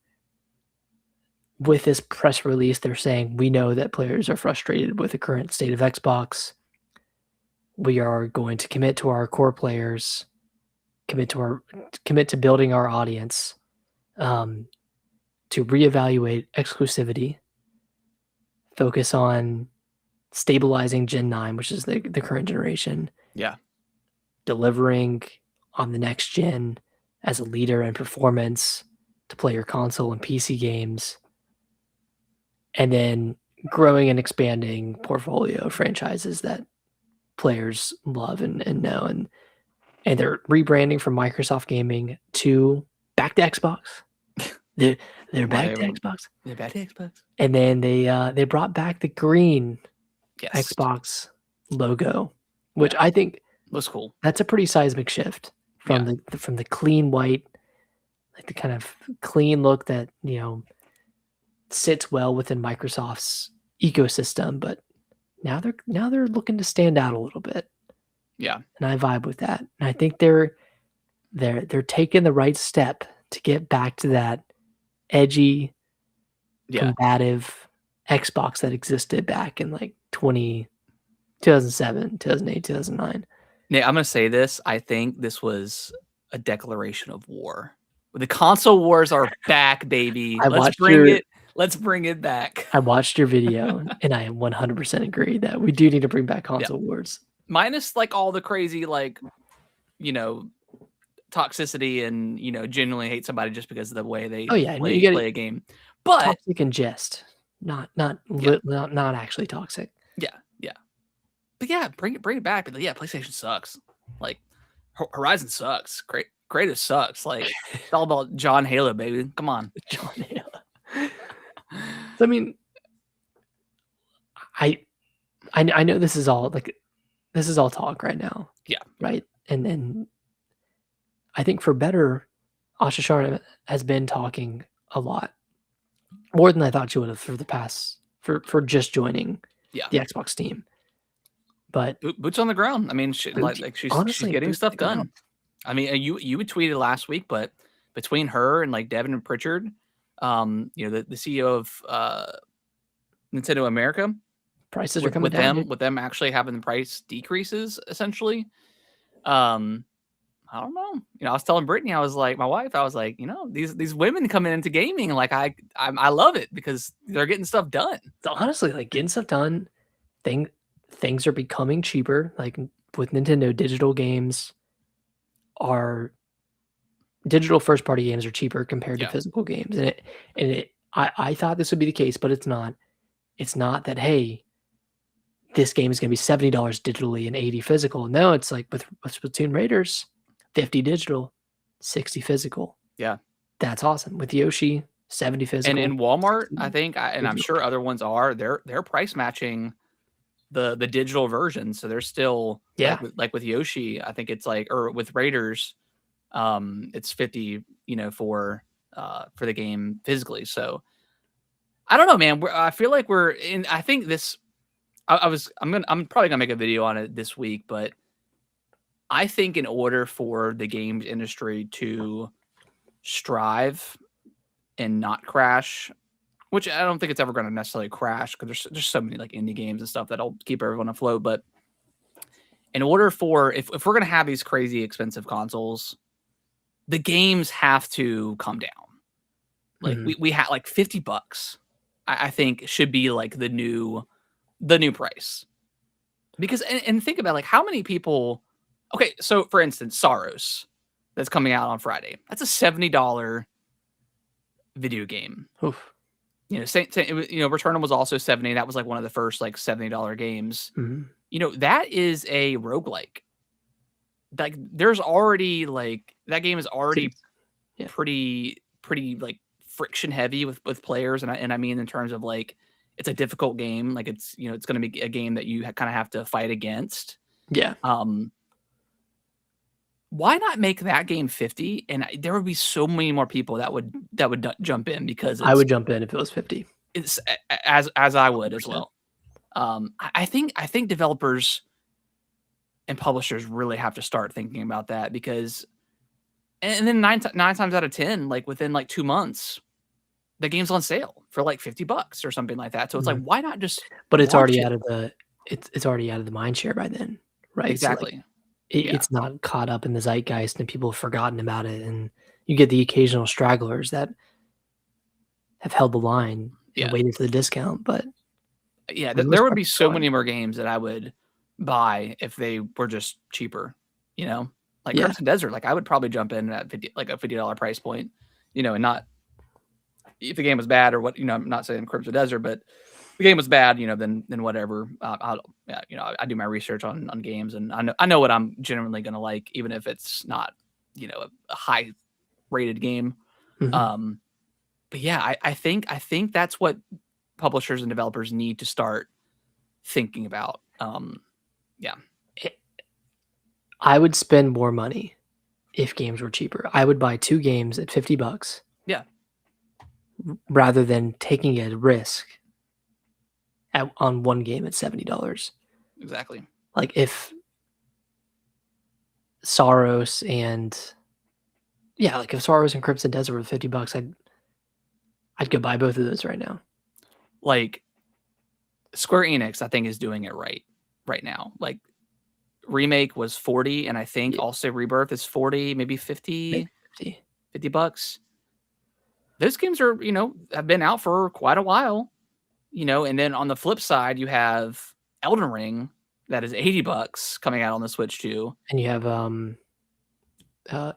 with this press release, they're saying, we know that players are frustrated with the current state of Xbox. We are going to commit to our core players, commit to building our audience, to reevaluate exclusivity, focus on stabilizing Gen 9, which is the current generation. Yeah. Delivering on the next gen as a leader in performance to play your console and PC games. And then growing and expanding portfolio of franchises that players love and know. And they're rebranding from Microsoft Gaming back to Xbox. They're back to Xbox. They're back to Xbox. And then they brought back the green Xbox logo, which I think looks cool. That's a pretty seismic shift from the clean white like the kind of clean look that, sits well within Microsoft's ecosystem, but now they're looking to stand out a little bit. Yeah. And I vibe with that. And I think they're taking the right step to get back to that edgy, combative Xbox that existed back in like 2007, 2008, 2009. Yeah, I'm gonna say this. I think this was a declaration of war. The console wars are back, baby. Let's bring it back. I watched your video, and I 100% agree that we do need to bring back console wars. Minus like all the crazy toxicity and genuinely hate somebody just because of the way they play a game. But toxic and jest, not actually toxic. Yeah. But yeah, bring it back. But yeah, PlayStation sucks. Like Horizon sucks. Kratos sucks. Like it's all about John Halo, baby. Come on, John Halo. So, I mean, I know this is all talk right now. Yeah. Right. And then I think for better, Asha Sharma has been talking a lot more than I thought she would have for the past for just joining the Xbox team. But boots on the ground. I mean, she's getting stuff done. I mean, you tweeted last week, but between her and like Devin and Pritchard, the CEO of Nintendo America, prices are coming down with them actually having the price decreases essentially. I don't know. I was telling Brittany, I was like, my wife, I was like, these women coming into gaming, like I love it because they're getting stuff done. So honestly, like getting stuff done, things are becoming cheaper. Like with Nintendo, digital first party games are cheaper compared to physical games. And I thought this would be the case, but it's not. It's not that, hey, this game is going to be $70 digitally and $80 physical. No, it's like with Splatoon Raiders, $50 digital, $60 physical. Yeah. That's awesome. With Yoshi, $70 physical. And in Walmart, I think, and I'm sure other ones are, they're price matching the digital version. So they're still, like with Yoshi, I think it's like, or with Raiders, it's 50, for the game physically. So I don't know, man. I feel like we're in, I think this, I'm probably gonna make a video on it this week, but I think in order for the games industry to strive and not crash, which I don't think it's ever going to necessarily crash because there's so many like indie games and stuff that'll keep everyone afloat. But in order for, if we're going to have these crazy expensive consoles, the games have to come down. Like we have like $50, I think should be like the new price. Because, and think about like how many people, okay, so for instance, Saros that's coming out on Friday, that's a $70 video game. Oof. Returnal was also 70. That was like one of the first like $70 games. Mm-hmm. That is a roguelike. Like there's already like that game is already pretty like friction heavy with players, and I mean in terms of like it's a difficult game. Like it's it's going to be a game that you kind of have to fight against. Yeah. Why not make that game 50? And there would be so many more people that would jump in because I would jump in if it was 50. It's as I would 100%. As well. I think developers and publishers really have to start thinking about that because, and then nine times out of 10, like within like 2 months, the game's on sale for like $50 or something like that. So it's like, why not just? But it's already out of the it's already out of the mind share by then, right? Exactly. So like, it's not caught up in the zeitgeist and people have forgotten about it, and you get the occasional stragglers that have held the line and waited for the discount. But there would be so many more games that I would buy if they were just cheaper, like Crimson Desert. Like I would probably jump in at $50 price point, and not if the game was bad or what, I'm not saying Crimson Desert, but if the game was bad, then whatever. I do my research on games, and I know what I'm genuinely going to like, even if it's not, a high rated game. Mm-hmm. But yeah, I think that's what publishers and developers need to start thinking about. I would spend more money if games were cheaper. I would buy 2 games at $50. Yeah. Rather than taking a risk on one game at $70. Exactly. Like if Saros and Crimson Desert were $50, I'd go buy both of those right now. Like Square Enix, I think, is doing it right now. Like Remake was 40, and I think also Rebirth is 40, maybe 50, maybe $50. Those games are, have been out for quite a while, and then on the flip side, you have Elden Ring that is $80 coming out on the Switch too. And you have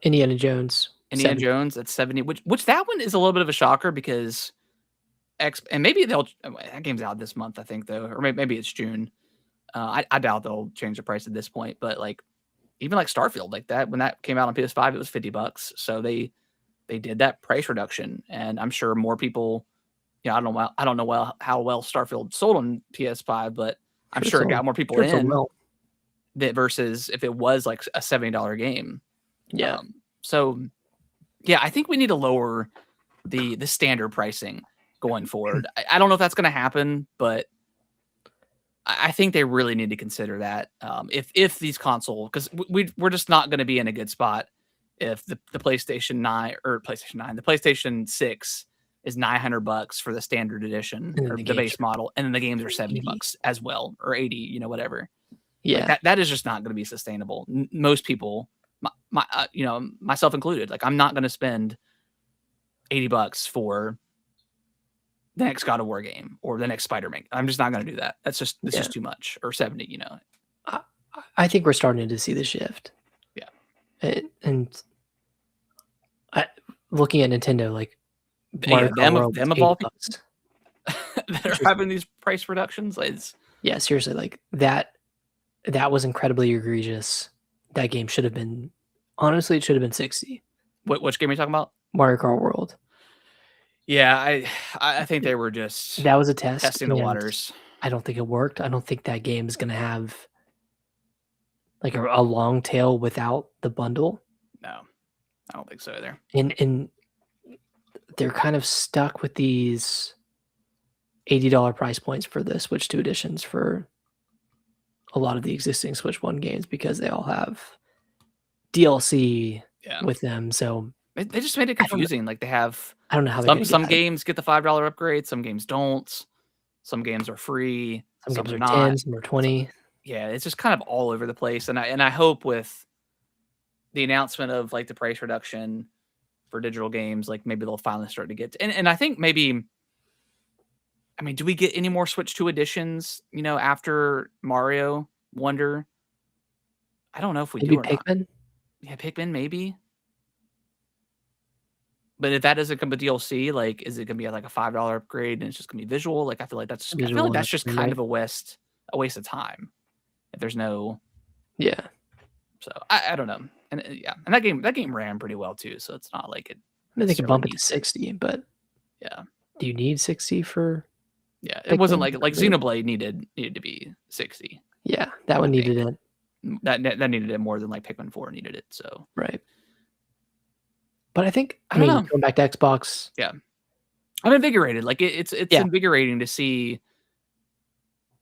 Indiana Jones. Indiana Jones at 70, which that one is a little bit of a shocker because and maybe that game's out this month, I think, though, or maybe it's June. I doubt they'll change the price at this point, but like even like Starfield, like that when that came out on PS5, it was $50. So they did that price reduction, and I'm sure more people. I don't know how well Starfield sold on PS5, but I'm sure it got more people in that versus if it was like a $70 game. Yeah. So yeah, I think we need to lower the standard pricing going forward. I don't know if that's going to happen, but I think they really need to consider that. If these console, because we're just not going to be in a good spot if the PlayStation 9 or the PlayStation 6 is $900 for the standard edition or the base model, and then the games are $70 as well, or 80, whatever. Yeah, like that is just not going to be sustainable. Most people, myself included, like I'm not going to spend $80 for the next God of War game or the next Spider-Man. I'm just not going to do that. That's just just too much. Or 70, I think we're starting to see the shift. Yeah, and looking at Nintendo, like them of all people that are having these price reductions. Seriously, like that was incredibly egregious. That game should have been, honestly, it should have been 60. Which game are you talking about? Mario Kart World. Yeah, I think they were just that was a test, testing the waters. I don't think it worked. I don't think that game is going to have like a long tail without the bundle. No, I don't think so either. And they're kind of stuck with these $80 price points for the Switch 2 editions for a lot of the existing Switch 1 games because they all have DLC with them. So they just made it confusing. Like they have, I don't know how some games get the $5 upgrade, some games don't. Some games are free, some games are not. 10, some are 20. It's just kind of all over the place. And I hope with the announcement of like the price reduction for digital games, like maybe they'll finally start to get to, and I think maybe, I mean, do we get any more Switch 2 editions, after Mario Wonder? I don't know if we do or Pikmin? Not. Yeah, Pikmin, maybe. But if that doesn't come with DLC, like, is it gonna be like a $5 upgrade and it's just gonna be visual? Like, I feel like that's just kind of a waste of time. If there's no, So I don't know, and and that game ran pretty well too. So it's not like it. I mean, they could bump it to 60, but do you need 60 for? Yeah, it wasn't like Xenoblade needed to be 60. Yeah, that one needed it. That needed it more than like Pikmin 4 needed it. So right. But I think I mean going back to Xbox. Yeah, I'm invigorated. Like it's invigorating to see,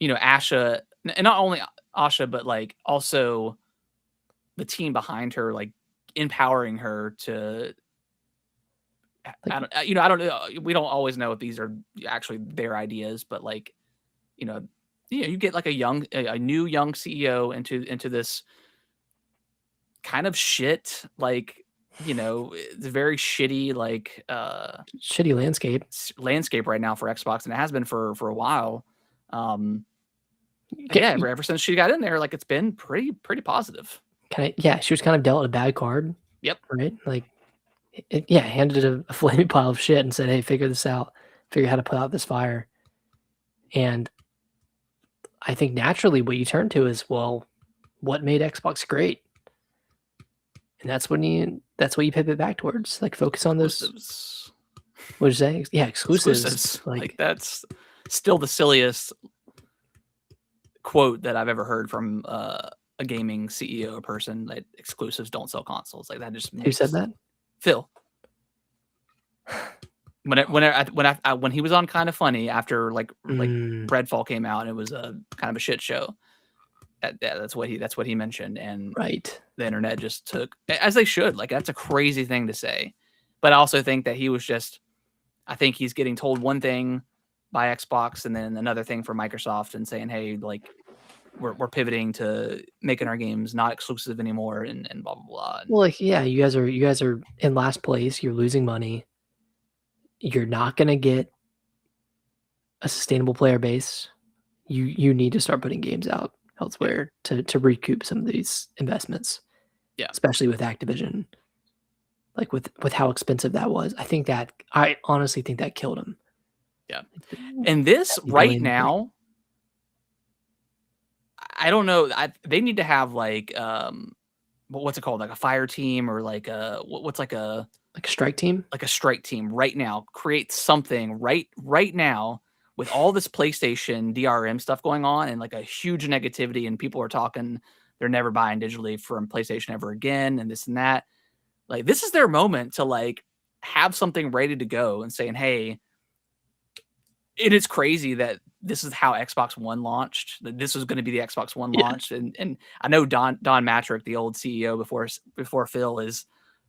Asha, and not only Asha, but like also the team behind her, like empowering her to. I don't know. We don't always know if these are actually their ideas, but like, you get like a new young CEO into this kind of shit, like, it's very shitty, like shitty landscape right now for Xbox, and it has been for a while. Ever since she got in there, like it's been pretty positive. She was kind of dealt a bad card. Yep. Right. Like, handed a flaming pile of shit and said, "Hey, figure this out. Figure how to put out this fire." And I think naturally, what you turn to is, well, what made Xbox great? And that's what you pivot back towards. Like, focus on those. What did you say? Yeah, exclusives. Like that's still the silliest quote that I've ever heard from a gaming CEO person that exclusives don't sell consoles. Like that just makes... Who said that? Phil. When he was on Kind of Funny after like Redfall came out and it was a kind of a shit show. That's what he mentioned, and right, the internet just took, as they should. Like that's a crazy thing to say, but I also think that he was just... I think he's getting told one thing by Xbox and then another thing from Microsoft and saying, hey, like we're pivoting to making our games not exclusive anymore and blah blah blah. Well, like yeah, you guys are in last place. You're losing money. You're not gonna get a sustainable player base. You need to start putting games out elsewhere to recoup some of these investments. Yeah, especially with Activision. Like with how expensive that was, I honestly think that killed him. Yeah, and this right now, I don't know. They need to have like what's it called? Like a fire team or like a what's like a strike team? Like a strike team right now. Create something right now with all this PlayStation DRM stuff going on and like a huge negativity, and people are talking they're never buying digitally from PlayStation ever again and this and that. Like this is their moment to like have something ready to go and saying, hey, it is crazy that this is how Xbox One launched. That this was going to be the Xbox One launch. And I know Don Matrick, the old CEO before Phil, is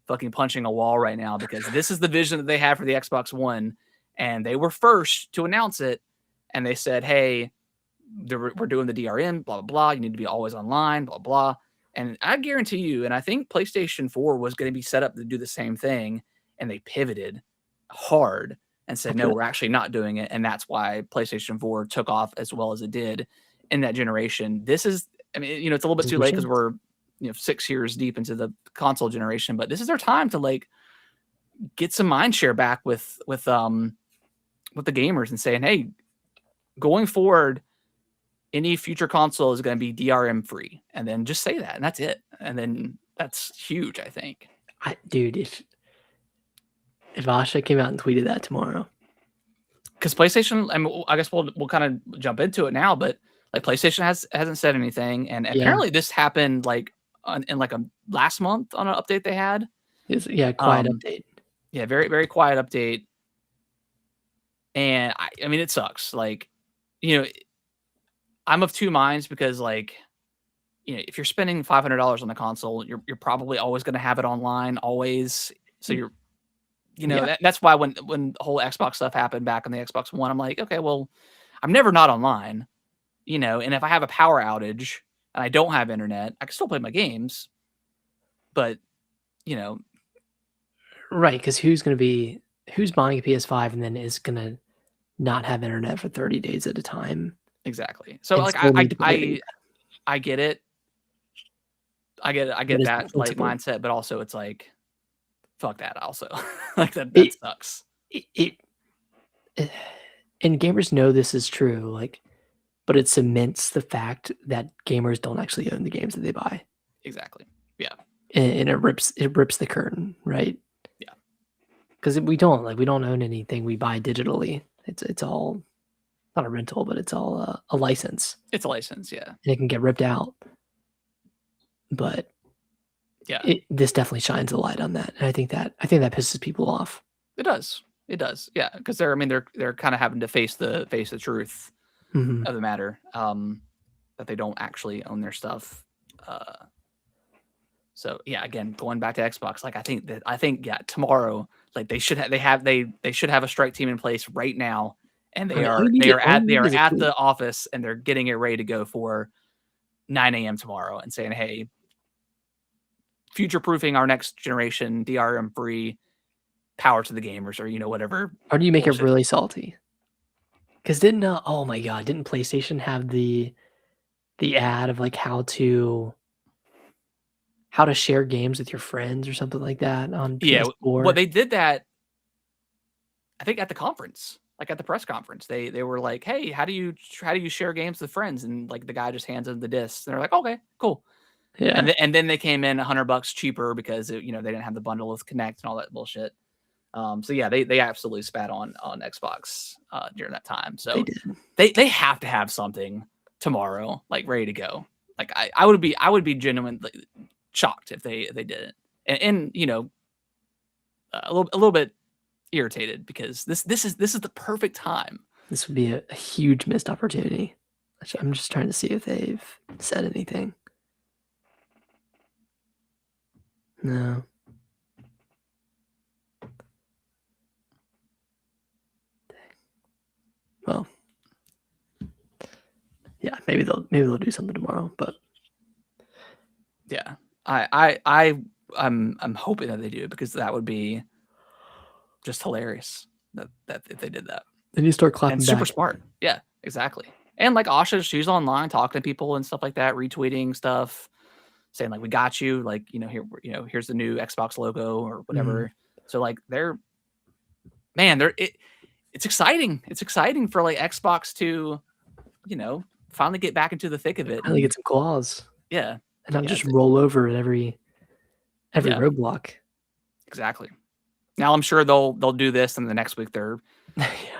fucking punching a wall right now because this is the vision that they had for the Xbox One, and they were first to announce it. And they said, hey, we're doing the DRM, blah, blah, blah. You need to be always online, blah, blah. And I guarantee you, and I think PlayStation 4 was going to be set up to do the same thing, and they pivoted hard and said, no, we're actually not doing it. And that's why PlayStation 4 took off as well as it did in that generation. This is, I mean, it's a little bit too late because we're, 6 years deep into the console generation, but this is their time to like get some mind share back with the gamers and saying, hey, going forward, any future console is going to be DRM free. And then just say that, and that's it. And then that's huge, I think. Dude, if Asha came out and tweeted that tomorrow, because PlayStation, I mean, I guess we'll kind of jump into it now, but like PlayStation hasn't said anything, and apparently this happened like in like a last month on an update they had. Quiet update. Yeah, very very quiet update. And I mean, it sucks. Like, I'm of two minds because like, if you're spending $500 on the console, you're probably always going to have it online always. So you're that's why when the whole Xbox stuff happened back on the Xbox One, I'm like, okay, well, I'm never not online, and if I have a power outage and I don't have internet, I can still play my games. But, right, because who's buying a PS5 and then is going to not have internet for 30 days at a time? Exactly. So like I get it. I get that like mindset, but also it's like, fuck that also. Like that sucks. And gamers know this is true, like, but it cements the fact that gamers don't actually own the games that they buy. Exactly. Yeah. And it rips the curtain, right? Yeah. Because we don't own anything we buy digitally. It's all not a rental, but it's all a license. It's a license, yeah. And it can get ripped out. But yeah, this definitely shines a light on that, and I think that pisses people off. It does, yeah, because they're kind of having to face the truth of the matter, that they don't actually own their stuff. So yeah, again, going back to Xbox, like I think tomorrow, like they should have a strike team in place right now, and they are at the office and they're getting it ready to go for 9 a.m. tomorrow and saying, hey, future-proofing our next generation, DRM-free, power to the gamers, or whatever. Or do you make it really salty? Because didn't PlayStation have the ad of like how to share games with your friends or something like that on PS4? Yeah, well, they did that, I think, at the conference, like at the press conference. They were like, hey, how do you share games with friends? And like the guy just hands them the discs, and they're like, okay, cool. Yeah. And then they came in $100 cheaper because they didn't have the bundle with Kinect and all that bullshit. So yeah, they absolutely spat on Xbox during that time. So they have to have something tomorrow, like ready to go. Like I would be genuinely shocked if they didn't, and you know, a little bit irritated because this is the perfect time. This would be a huge missed opportunity. I'm just trying to see if they've said anything. No. Well, yeah, maybe they'll do something tomorrow, but yeah, I'm hoping that they do, because that would be just hilarious that if they did that. Then you start clapping and back. Super smart. Yeah, exactly. And like Asha, she's online talking to people and stuff like that, retweeting stuff, saying like, "We got you." Like, here's the new Xbox logo or whatever. So like, it's exciting. It's exciting for like Xbox to, finally get back into the thick of it. Finally get some claws. Yeah. And not just roll over at every roadblock. Exactly. Now I'm sure they'll do this, and the next week they're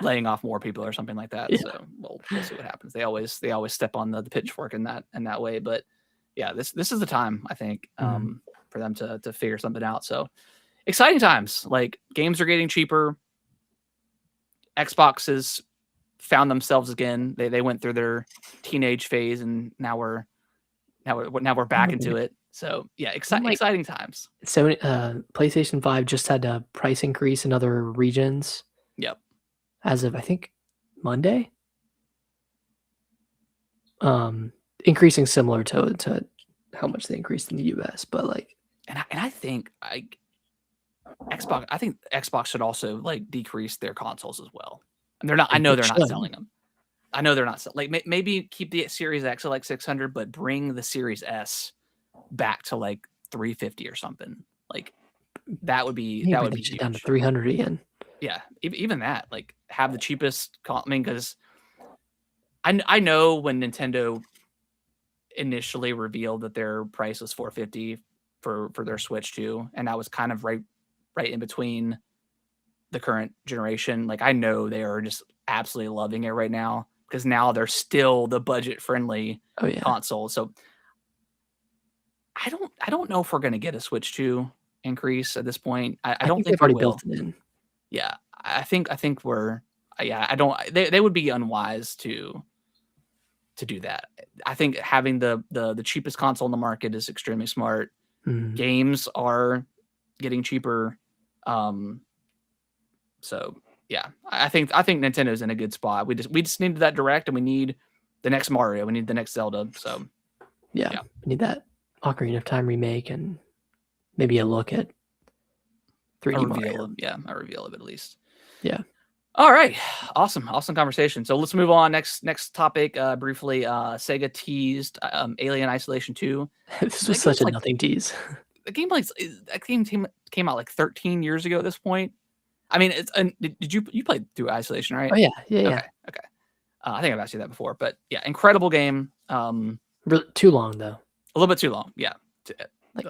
laying off more people or something like that. Yeah. So we'll see what happens. They always step on the pitchfork in that way. But yeah, this is the time, I think, for them to figure something out. So exciting times. Like, games are getting cheaper. Xbox has found themselves again. They went through their teenage phase, and now we're back into it. So yeah, exciting times. So PlayStation 5 just had a price increase in other regions. Yep. As of, I think, Monday. Increasing similar to how much they increased in the US, but like, and I think Xbox should also like decrease their consoles as well. And they're not. I know they're not selling them. I know they're not like, maybe keep the Series X at like 600, but bring the Series S back to like 350 or something. Like, that would be huge. Down to 300 again. Yeah, even that. Like, have the cheapest. I mean, because I know when Nintendo initially revealed that their price was 450 for their Switch 2, and that was kind of right in between the current generation. Like, I know they are just absolutely loving it right now, because now they're still the budget friendly console. So I don't know if we're going to get a Switch 2 increase at this point. I don't think they've already built it in. Yeah, I think we're. Yeah, I don't. They would be unwise to do that. I think having the cheapest console in the market is extremely smart. Games are getting cheaper. So yeah, I think Nintendo's in a good spot. We just needed that Direct, and we need the next Mario. We need the next Zelda. So yeah. We need that Ocarina of Time remake, and maybe a look at 3D Mario. A reveal of it at least. Yeah. All right. Awesome conversation. So let's move on. Next topic, briefly. Sega teased Alien Isolation 2. This was such a nothing tease. The game came out like 13 years ago at this point. I mean, did you play through Isolation, right? Oh yeah. Okay. I think I've asked you that before, but yeah, incredible game. Too long though. A little bit too long. Yeah. Like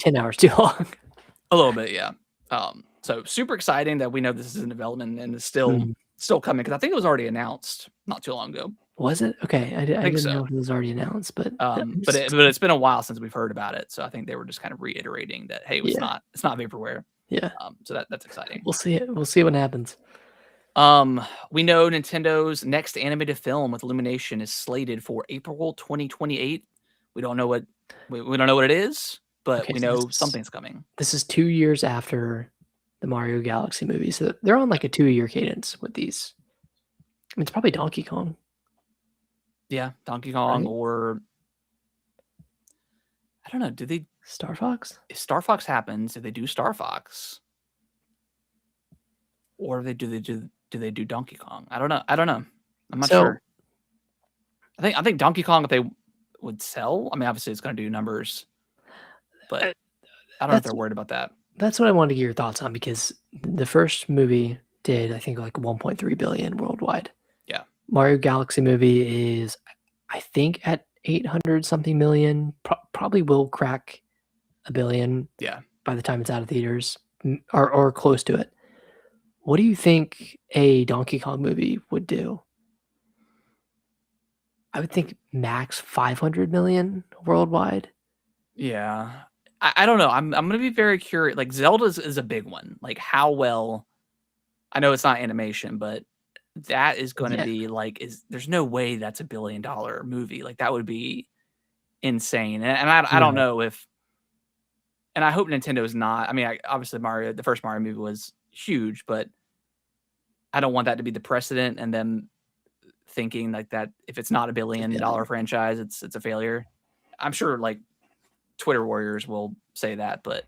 10 hours too long. A little bit, yeah. So super exciting that we know this is in development and it's still coming, because I think it was already announced not too long ago. Was it? Okay, I didn't know if it was already announced, but it's been a while since we've heard about it, so I think they were just kind of reiterating that, hey, it's not vaporware. Yeah. So that's exciting. We'll see it. We'll see what happens. We know Nintendo's next animated film with Illumination is slated for April 2028. We don't know what it is, but we know something's coming. This is 2 years after the Mario Galaxy movie, so they're on like a 2-year cadence with these. I mean, it's probably Donkey Kong. Yeah, Donkey Kong, right? Or I don't know. Do they Star Fox? If Star Fox happens, if they do Star Fox, or do they do Donkey Kong? I don't know. I'm not sure. I think Donkey Kong, if they would sell, I mean, obviously it's going to do numbers, but I don't know if they're worried about that. That's what I wanted to get your thoughts on, because the first movie did, I think, like 1.3 billion worldwide. Yeah. Mario Galaxy movie is, I think, at 800 something million. Probably will crack $1 billion. Yeah. By the time it's out of theaters, or close to it. What do you think a Donkey Kong movie would do? I would think max 500 million worldwide. Yeah. I don't know. I'm gonna be very curious. Like Zelda is a big one. Like how well, I know it's not animation, but that is gonna be like, there's no way that's $1 billion movie. Like that would be insane. And I don't know if, and I hope Nintendo is not. I mean, obviously the first Mario movie was huge, but I don't want that to be the precedent and then thinking like that if it's not $1 billion franchise, it's a failure. I'm sure like Twitter warriors will say that, but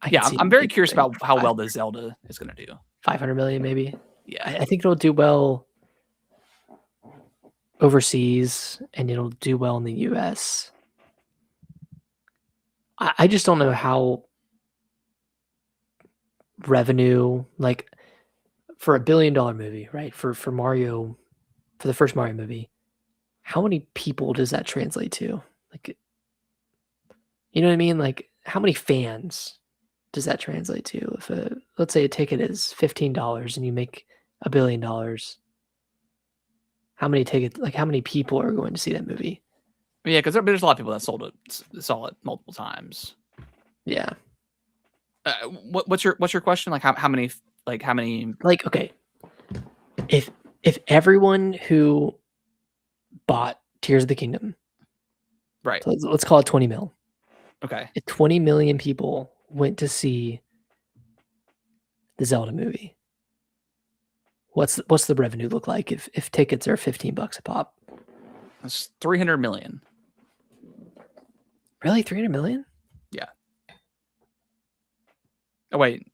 yeah, I'm very curious about how well the Zelda is going to do. 500 million, maybe. Yeah, I think it'll do well overseas, and it'll do well in the US. I just don't know how revenue, like for $1 billion movie, right? For Mario, for the first Mario movie, how many people does that translate to? Like, you know what I mean? Like, how many fans does that translate to? If let's say a ticket is $15 and you make $1 billion, how many tickets? Like, how many people are going to see that movie? Yeah, because there's a lot of people that saw it multiple times. Yeah. What's your question? Like how many? Like, okay, if everyone who bought Tears of the Kingdom, right? So let's call it 20 mil. Okay. If 20 million people went to see the Zelda movie, what's the revenue look like if tickets are $15 a pop? That's 300 million. Really, 300 million? Yeah. Oh wait,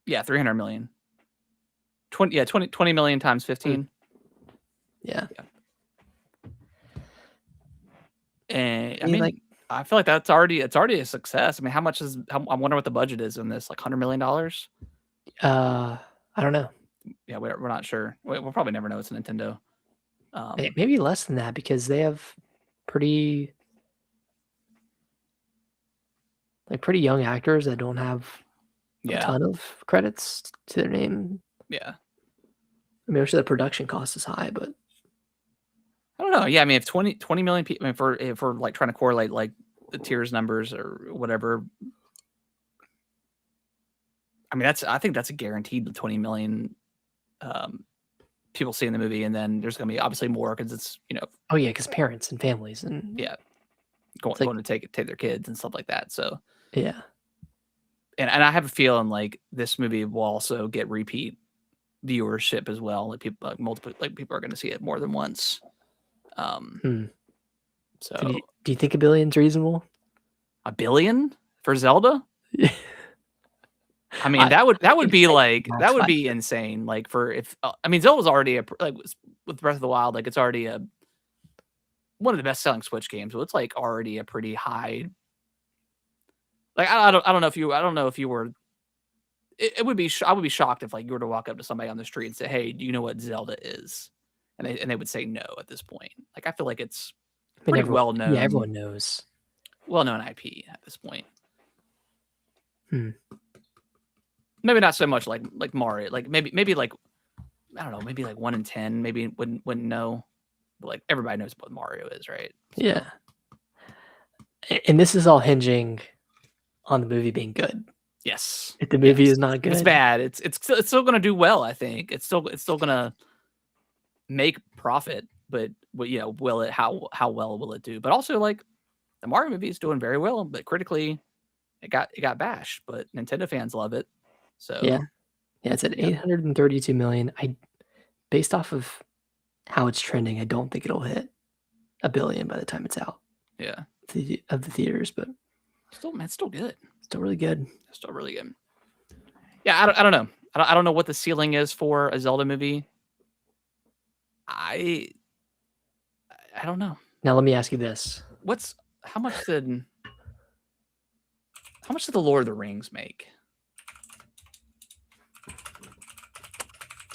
yeah, 300 million. 20 million times 15. Yeah. And I mean, like, I feel like it's already a success. I mean, I wonder what the budget is in this, like $100 million. I don't know. Yeah, we're not sure. We'll probably never know. It's Nintendo. Maybe less than that because they have pretty young actors that don't have a ton of credits to their name. Yeah. I mean, I'm sure the production cost is high, but I don't know. Yeah, I mean, if 20 million people, I mean, if we're like trying to correlate like the tiers numbers or whatever, I mean, I think that's a guaranteed 20 million people seeing the movie, and then there's going to be obviously more because it's, oh yeah, because parents and families and going to take their kids and stuff like that. So yeah, and I have a feeling like this movie will also get repeat viewership as well. Like people, people are going to see it more than once. So do you think $1 billion's reasonable? $1 billion for Zelda? I mean, that would be like, that would be insane. Like I mean, Zelda's already with Breath of the Wild, like it's already one of the best selling Switch games. So it's like already a pretty high. Like I don't know if you were. I would be shocked if like you were to walk up to somebody on the street and say, "Hey, do you know what Zelda is?" And they would say no at this point. Like I feel like it's pretty well known. Yeah, everyone knows. Well known IP at this point. Maybe not so much like Mario. Like maybe like, I don't know, maybe like 1 in 10 maybe wouldn't know. But like everybody knows what Mario is, right? So. Yeah. And this is all hinging on the movie being good. Yes. If the movie is not good, if it's bad. It's still going to do well. I think it's still going to make profit. But will it? How well will it do? But also like the Mario movie is doing very well, but critically, it got bashed. But Nintendo fans love it. So yeah, it's at 832 million. Based off of how it's trending, I don't think it'll hit $1 billion by the time it's out. Yeah, of the theaters, but it's still good. Still really good. Still really good. Yeah, I don't know. I don't know what the ceiling is for a Zelda movie. I don't know. Now let me ask you this: how much did the Lord of the Rings make?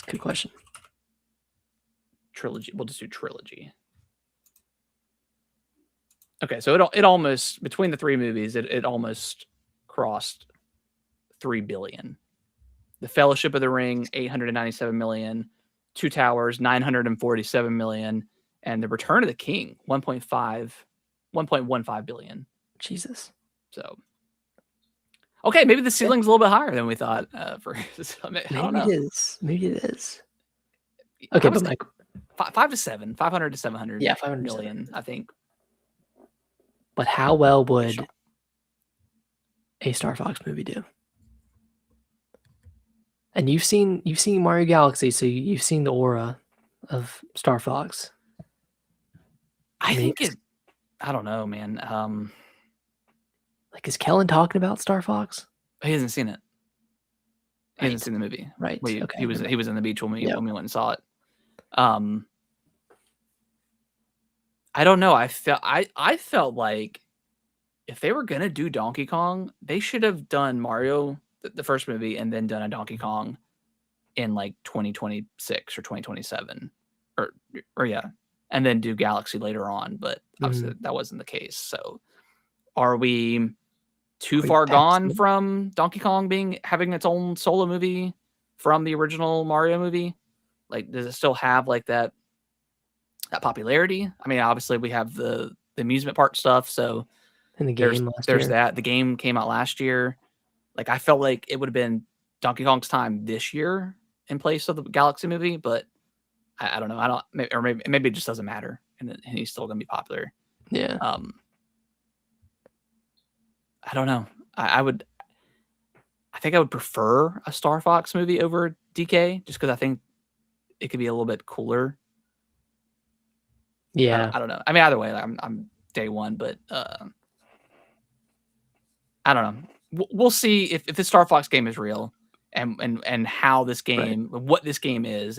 Good question. Trilogy. We'll just do trilogy. Okay, so it almost, between the three movies, it almost crossed 3 billion. The Fellowship of the Ring, 897 million. Two Towers, 947 million. and The Return of the King, 1.15 billion. Jesus. So, okay, maybe the ceiling's a little bit higher than we thought. For maybe it is. Maybe it is. Okay, but like 500 to 700 yeah, 500 million, I think. But how well would a Star Fox movie do? And you've seen Mario Galaxy, so you've seen the aura of Star Fox. I think it. I don't know, man. Like, is Kellen talking about Star Fox? He hasn't seen it. He hasn't seen the movie. Right. Okay. He was in the beach when we went and saw it. I don't know. I felt like if they were gonna do Donkey Kong, they should have done Mario, the first movie, and then done a Donkey Kong in like 2026 or 2027, or yeah, and then do Galaxy later on. But obviously that wasn't the case. So, are we too far gone from Donkey Kong having its own solo movie from the original Mario movie? Like, does it still have like that popularity? I mean, obviously we have the amusement park stuff. So in the game there's that. The game came out last year. Like, I felt like it would have been Donkey Kong's time this year in place of the Galaxy movie, but I don't know. I don't, or maybe it just doesn't matter, and he's still going to be popular. Yeah. I don't know. I think I would prefer a Star Fox movie over DK, just because I think it could be a little bit cooler. Yeah. I don't know. I mean, either way, I'm day one, but I don't know. We'll see if the Star Fox game is real, and how this game, what this game is.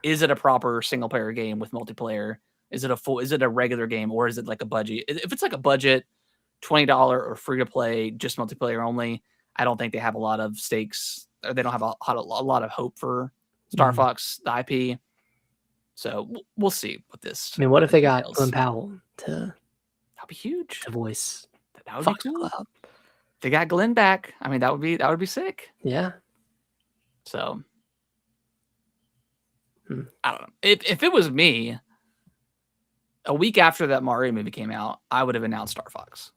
Is it a proper single player game with multiplayer? Is it a regular game, or is it like a budget? If it's like a budget $20 or free to play, just multiplayer only, I don't think they have a lot of stakes, or they don't have a lot of hope for Star Fox, the IP. So we'll see what this. I mean, what if they got Glenn Powell to? That'd be huge. To voice. That would be cool. They got Glenn back. I mean, that would be sick. Yeah. So I don't know. If it was me, a week after that Mario movie came out, I would have announced Star Fox.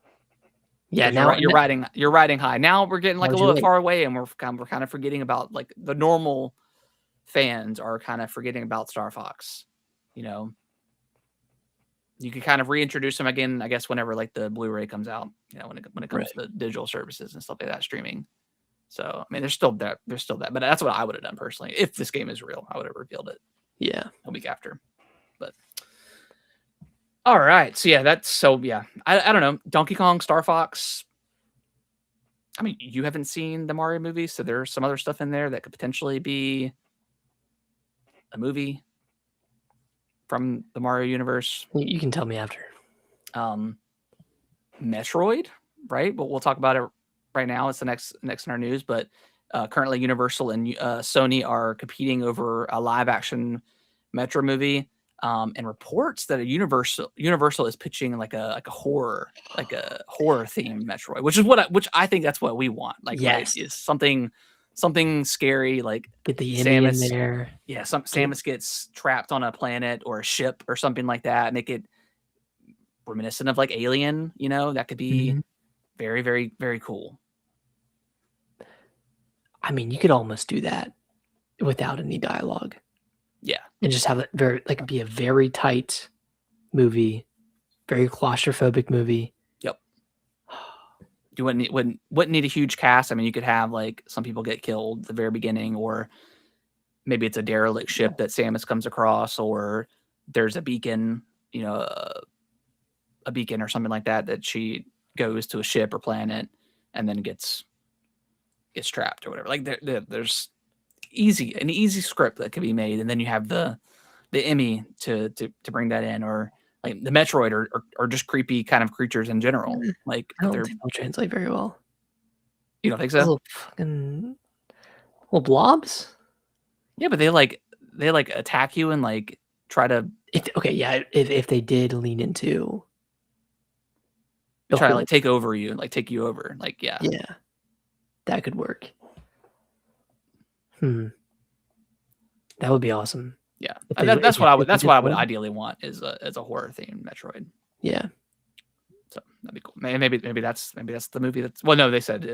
Yeah, now you're riding high. Now we're getting like a little bit far away, and we're kind of forgetting about, like, the normal fans are kind of forgetting about Star Fox. You know, you can kind of reintroduce them again, I guess, whenever like the Blu-ray comes out. You know, when it comes to the digital services and stuff like that, streaming. So I mean, there's still that, but that's what I would have done personally if this game is real. I would have revealed it. Yeah, a week after. But all right, so yeah, I don't know. Donkey Kong, Star Fox. I mean, you haven't seen the Mario movie, so there's some other stuff in there that could potentially be a movie from the Mario universe. You can tell me after. Metroid, right? But we'll talk about it right now. It's the next in our news. But currently, Universal and Sony are competing over a live-action Metro movie. And reports that Universal is pitching like a horror themed Metroid, which I think that's what we want. Like, yes, is something scary, like get the Samus in there. Yeah, Samus gets trapped on a planet or a ship or something like that. Make it reminiscent of like Alien. You know, that could be very, very, very cool. I mean, you could almost do that without any dialogue. Yeah, and just have it be a very tight movie, very claustrophobic movie. Yep. You wouldn't need a huge cast. I mean, you could have like some people get killed at the very beginning, or maybe it's a derelict ship that Samus comes across, or there's a beacon, a beacon or something like that she goes to a ship or planet and then gets trapped or whatever. Like there's an easy script that could be made, and then you have the Emmy to bring that in, or like the Metroid or just creepy kind of creatures in general. Like, I don't think they'll translate very well. You don't think so? Little blobs. Yeah, but they attack you and like try to. If they did lean into. Try to like take over you, like take you over, like yeah, that could work. That would be awesome. Yeah, that's what I would. That's what I would ideally want is a horror themed Metroid. Yeah. So that'd be cool. Maybe that's the movie. That's well, no, they said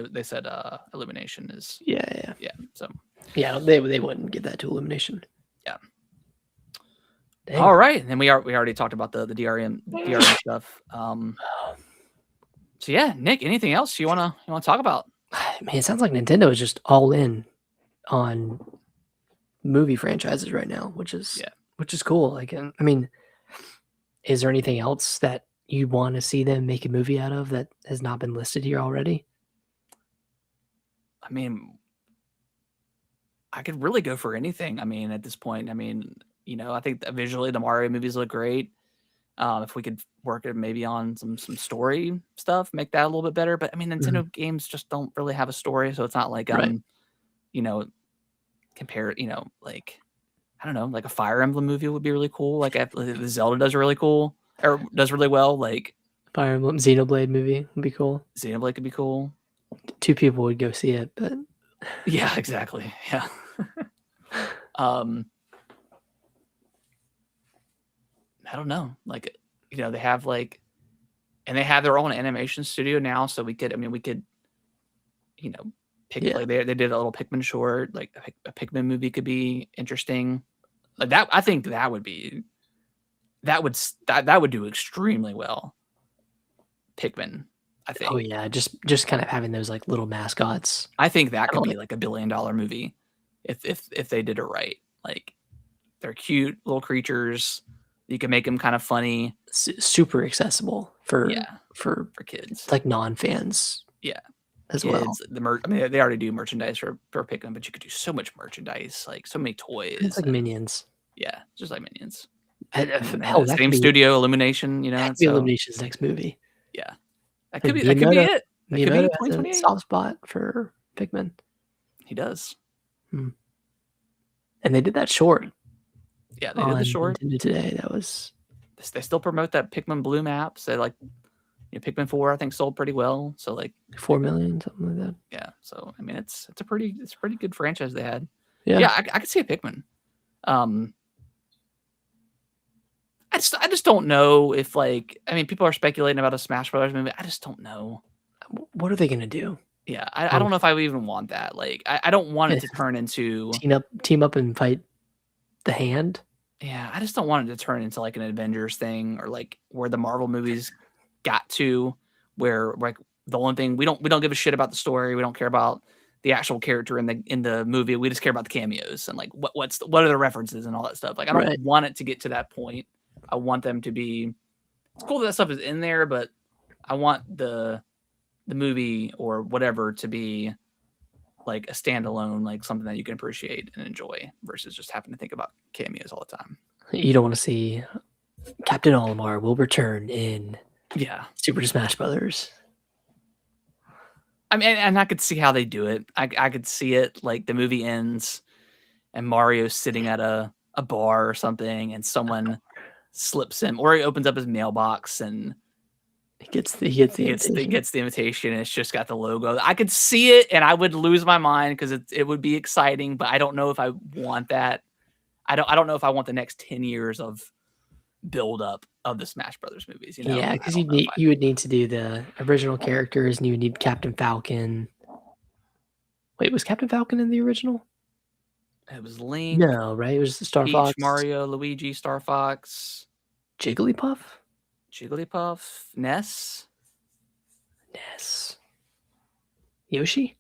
Illumination is. Yeah. So yeah, they wouldn't give that to Illumination. Yeah. Dang. All right, and then we already talked about the DRM stuff. So yeah, Nick, anything else you wanna talk about? Man, it sounds like Nintendo is just all in on movie franchises right now, which is cool. Like, I mean, is there anything else that you want to see them make a movie out of that has not been listed here already? I mean, I could really go for anything. I mean, at this point, I mean, I think that visually the Mario movies look great. If we could work it maybe on some story stuff, make that a little bit better. But I mean, Nintendo games just don't really have a story, so it's not like compare like I don't know, like a Fire Emblem movie would be really cool. Like the Zelda does really cool or does really well. Like Fire Emblem Xenoblade movie would be cool. Xenoblade could be cool. 2 people would go see it, but yeah, exactly. Yeah. I don't know. Like, they have and they have their own animation studio now. So we could, pick, like they did a little Pikmin short, like a Pikmin movie could be interesting. Like that, I think that would do extremely well. Pikmin, I think. Oh yeah, just kind of having those like little mascots. I think that could be like $1 billion movie if they did it right. Like they're cute little creatures. You can make them kind of funny, super accessible for kids, like non-fans. Yeah, as well. I mean, they already do merchandise for Pikmin, but you could do so much merchandise, like so many toys. It's like Minions. Yeah, just like Minions. Hell, same studio, Illumination. That could be Illumination's next movie. Yeah, that could be it. That could be 2028. Soft spot for Pikmin. He does. And they did that short. Yeah, they did the short Nintendo today. That was. They still promote that Pikmin Blue map. So like, Pikmin 4 I think sold pretty well. So like 4 million, something like that. Yeah. So I mean, it's a pretty good franchise they had. Yeah. I could see a Pikmin. I just don't know if people are speculating about a Smash Brothers movie. I just don't know. What are they gonna do? Yeah, I don't know if I would even want that. Like, I don't want it to turn into team up and fight the Hand. Yeah, I just don't want it to turn into like an Avengers thing or like where the Marvel movies got to, where like the only thing we don't give a shit about the story. We don't care about the actual character in the movie. We just care about the cameos and like what are the references and all that stuff. Like I don't want it to get to that point. I want them to be. It's cool that stuff is in there, but I want the movie or whatever to be like a standalone, like something that you can appreciate and enjoy versus just having to think about cameos all the time. You don't want to see Captain Olimar will return in Super Smash Brothers. I mean, and I could see how they do it. I could see it like the movie ends and Mario's sitting at a bar or something and someone slips him, or he opens up his mailbox and he gets the invitation and it's just got the logo. I could see it and I would lose my mind because it would be exciting, but I don't know if I want that. I don't know if I want the next 10 years of build up of the Smash Brothers movies. Yeah, because you would need to do the original characters and you would need Captain Falcon. Wait, was Captain Falcon in the original? It was Link. No, right? It was Star Peach, Fox, Mario, Luigi, Star Fox, Jigglypuff, Ness, Yoshi.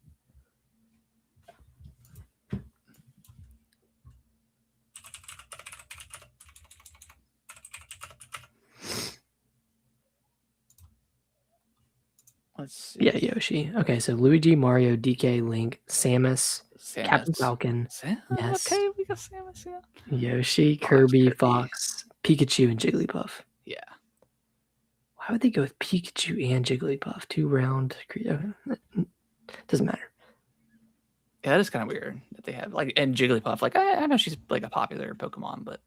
Let's see. Yeah, Yoshi. Okay, so Luigi, Mario, DK, Link, Samus. Captain Falcon, Ness. Okay, we got Samus. Yeah. Yoshi, Kirby, Fox, Pikachu, and Jigglypuff. Yeah. Why would they go with Pikachu and Jigglypuff? 2 round. Doesn't matter. Yeah, that is kind of weird that they have and Jigglypuff. Like I know she's like a popular Pokemon, but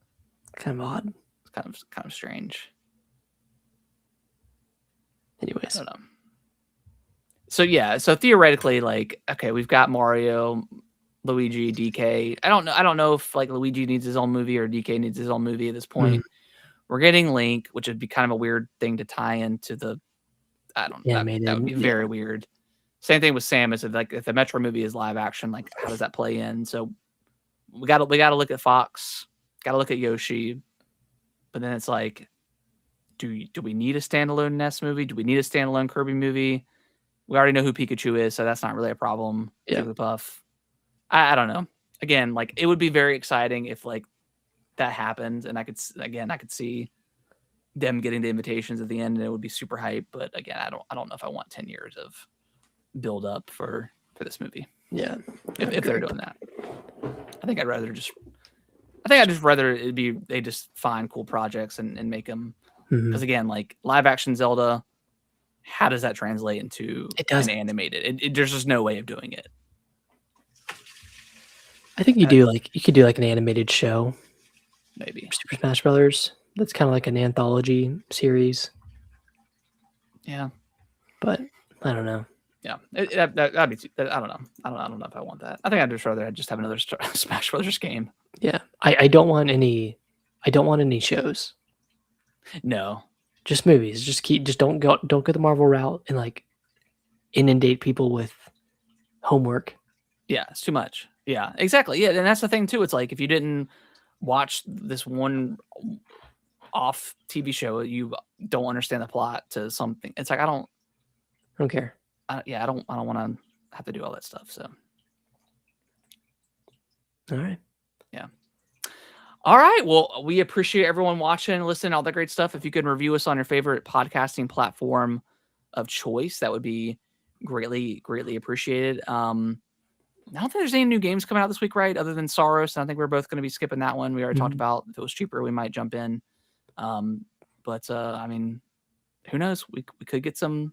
kind of odd. It's kind of strange. Anyways, I don't know. So yeah, so theoretically, like, okay, we've got Mario, Luigi, DK. I don't know if like Luigi needs his own movie or DK needs his own movie at this point. We're getting Link, which would be kind of a weird thing to tie into the. I don't know. That would be very weird. Same thing with Samus. If the Metro movie is live action, like how does that play in? So we gotta look at Fox, gotta look at Yoshi, but then it's like, do we need a standalone NES movie? Do we need a standalone Kirby movie? We already know who Pikachu is, so that's not really a problem. Jigglypuff. I don't know. Again, like it would be very exciting if like that happened, and I could see them getting the invitations at the end, and it would be super hype. But again, I don't know if I want 10 years of build up for this movie. Yeah, if they're doing that, I think I'd just rather it be they just find cool projects and make them. Because again, like live action Zelda, how does that translate into an animated? There's just no way of doing it. I think you could do like an animated show, maybe Super Smash Brothers. That's kind of like an anthology series. Yeah, but I don't know. Yeah, that'd be. I don't know. I don't know if I want that. I think I'd just rather have another Smash Brothers game. Yeah, I don't want any. I don't want any shows. No, just movies. Just don't go the Marvel route and like inundate people with homework. Yeah, it's too much. Yeah, exactly. Yeah, and that's the thing too. It's like if you didn't watch this one off TV show, you don't understand the plot to something. It's like I don't care. I don't want to have to do all that stuff. So, all right. Yeah. All right. Well, we appreciate everyone watching, listening, all that great stuff. If you could review us on your favorite podcasting platform of choice, that would be greatly, greatly appreciated. I don't think there's any new games coming out this week, right? Other than Saros. I think we're both going to be skipping that one. We already talked about if it was cheaper, we might jump in. But I mean, who knows? We could get some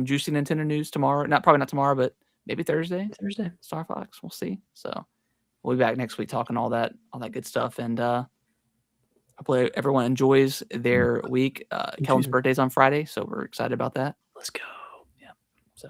juicy Nintendo news tomorrow. Probably not tomorrow, but maybe Thursday. Star Fox. We'll see. So we'll be back next week talking all that good stuff. And hopefully everyone enjoys their week. Kellen's birthday's on Friday, so we're excited about that. Let's go.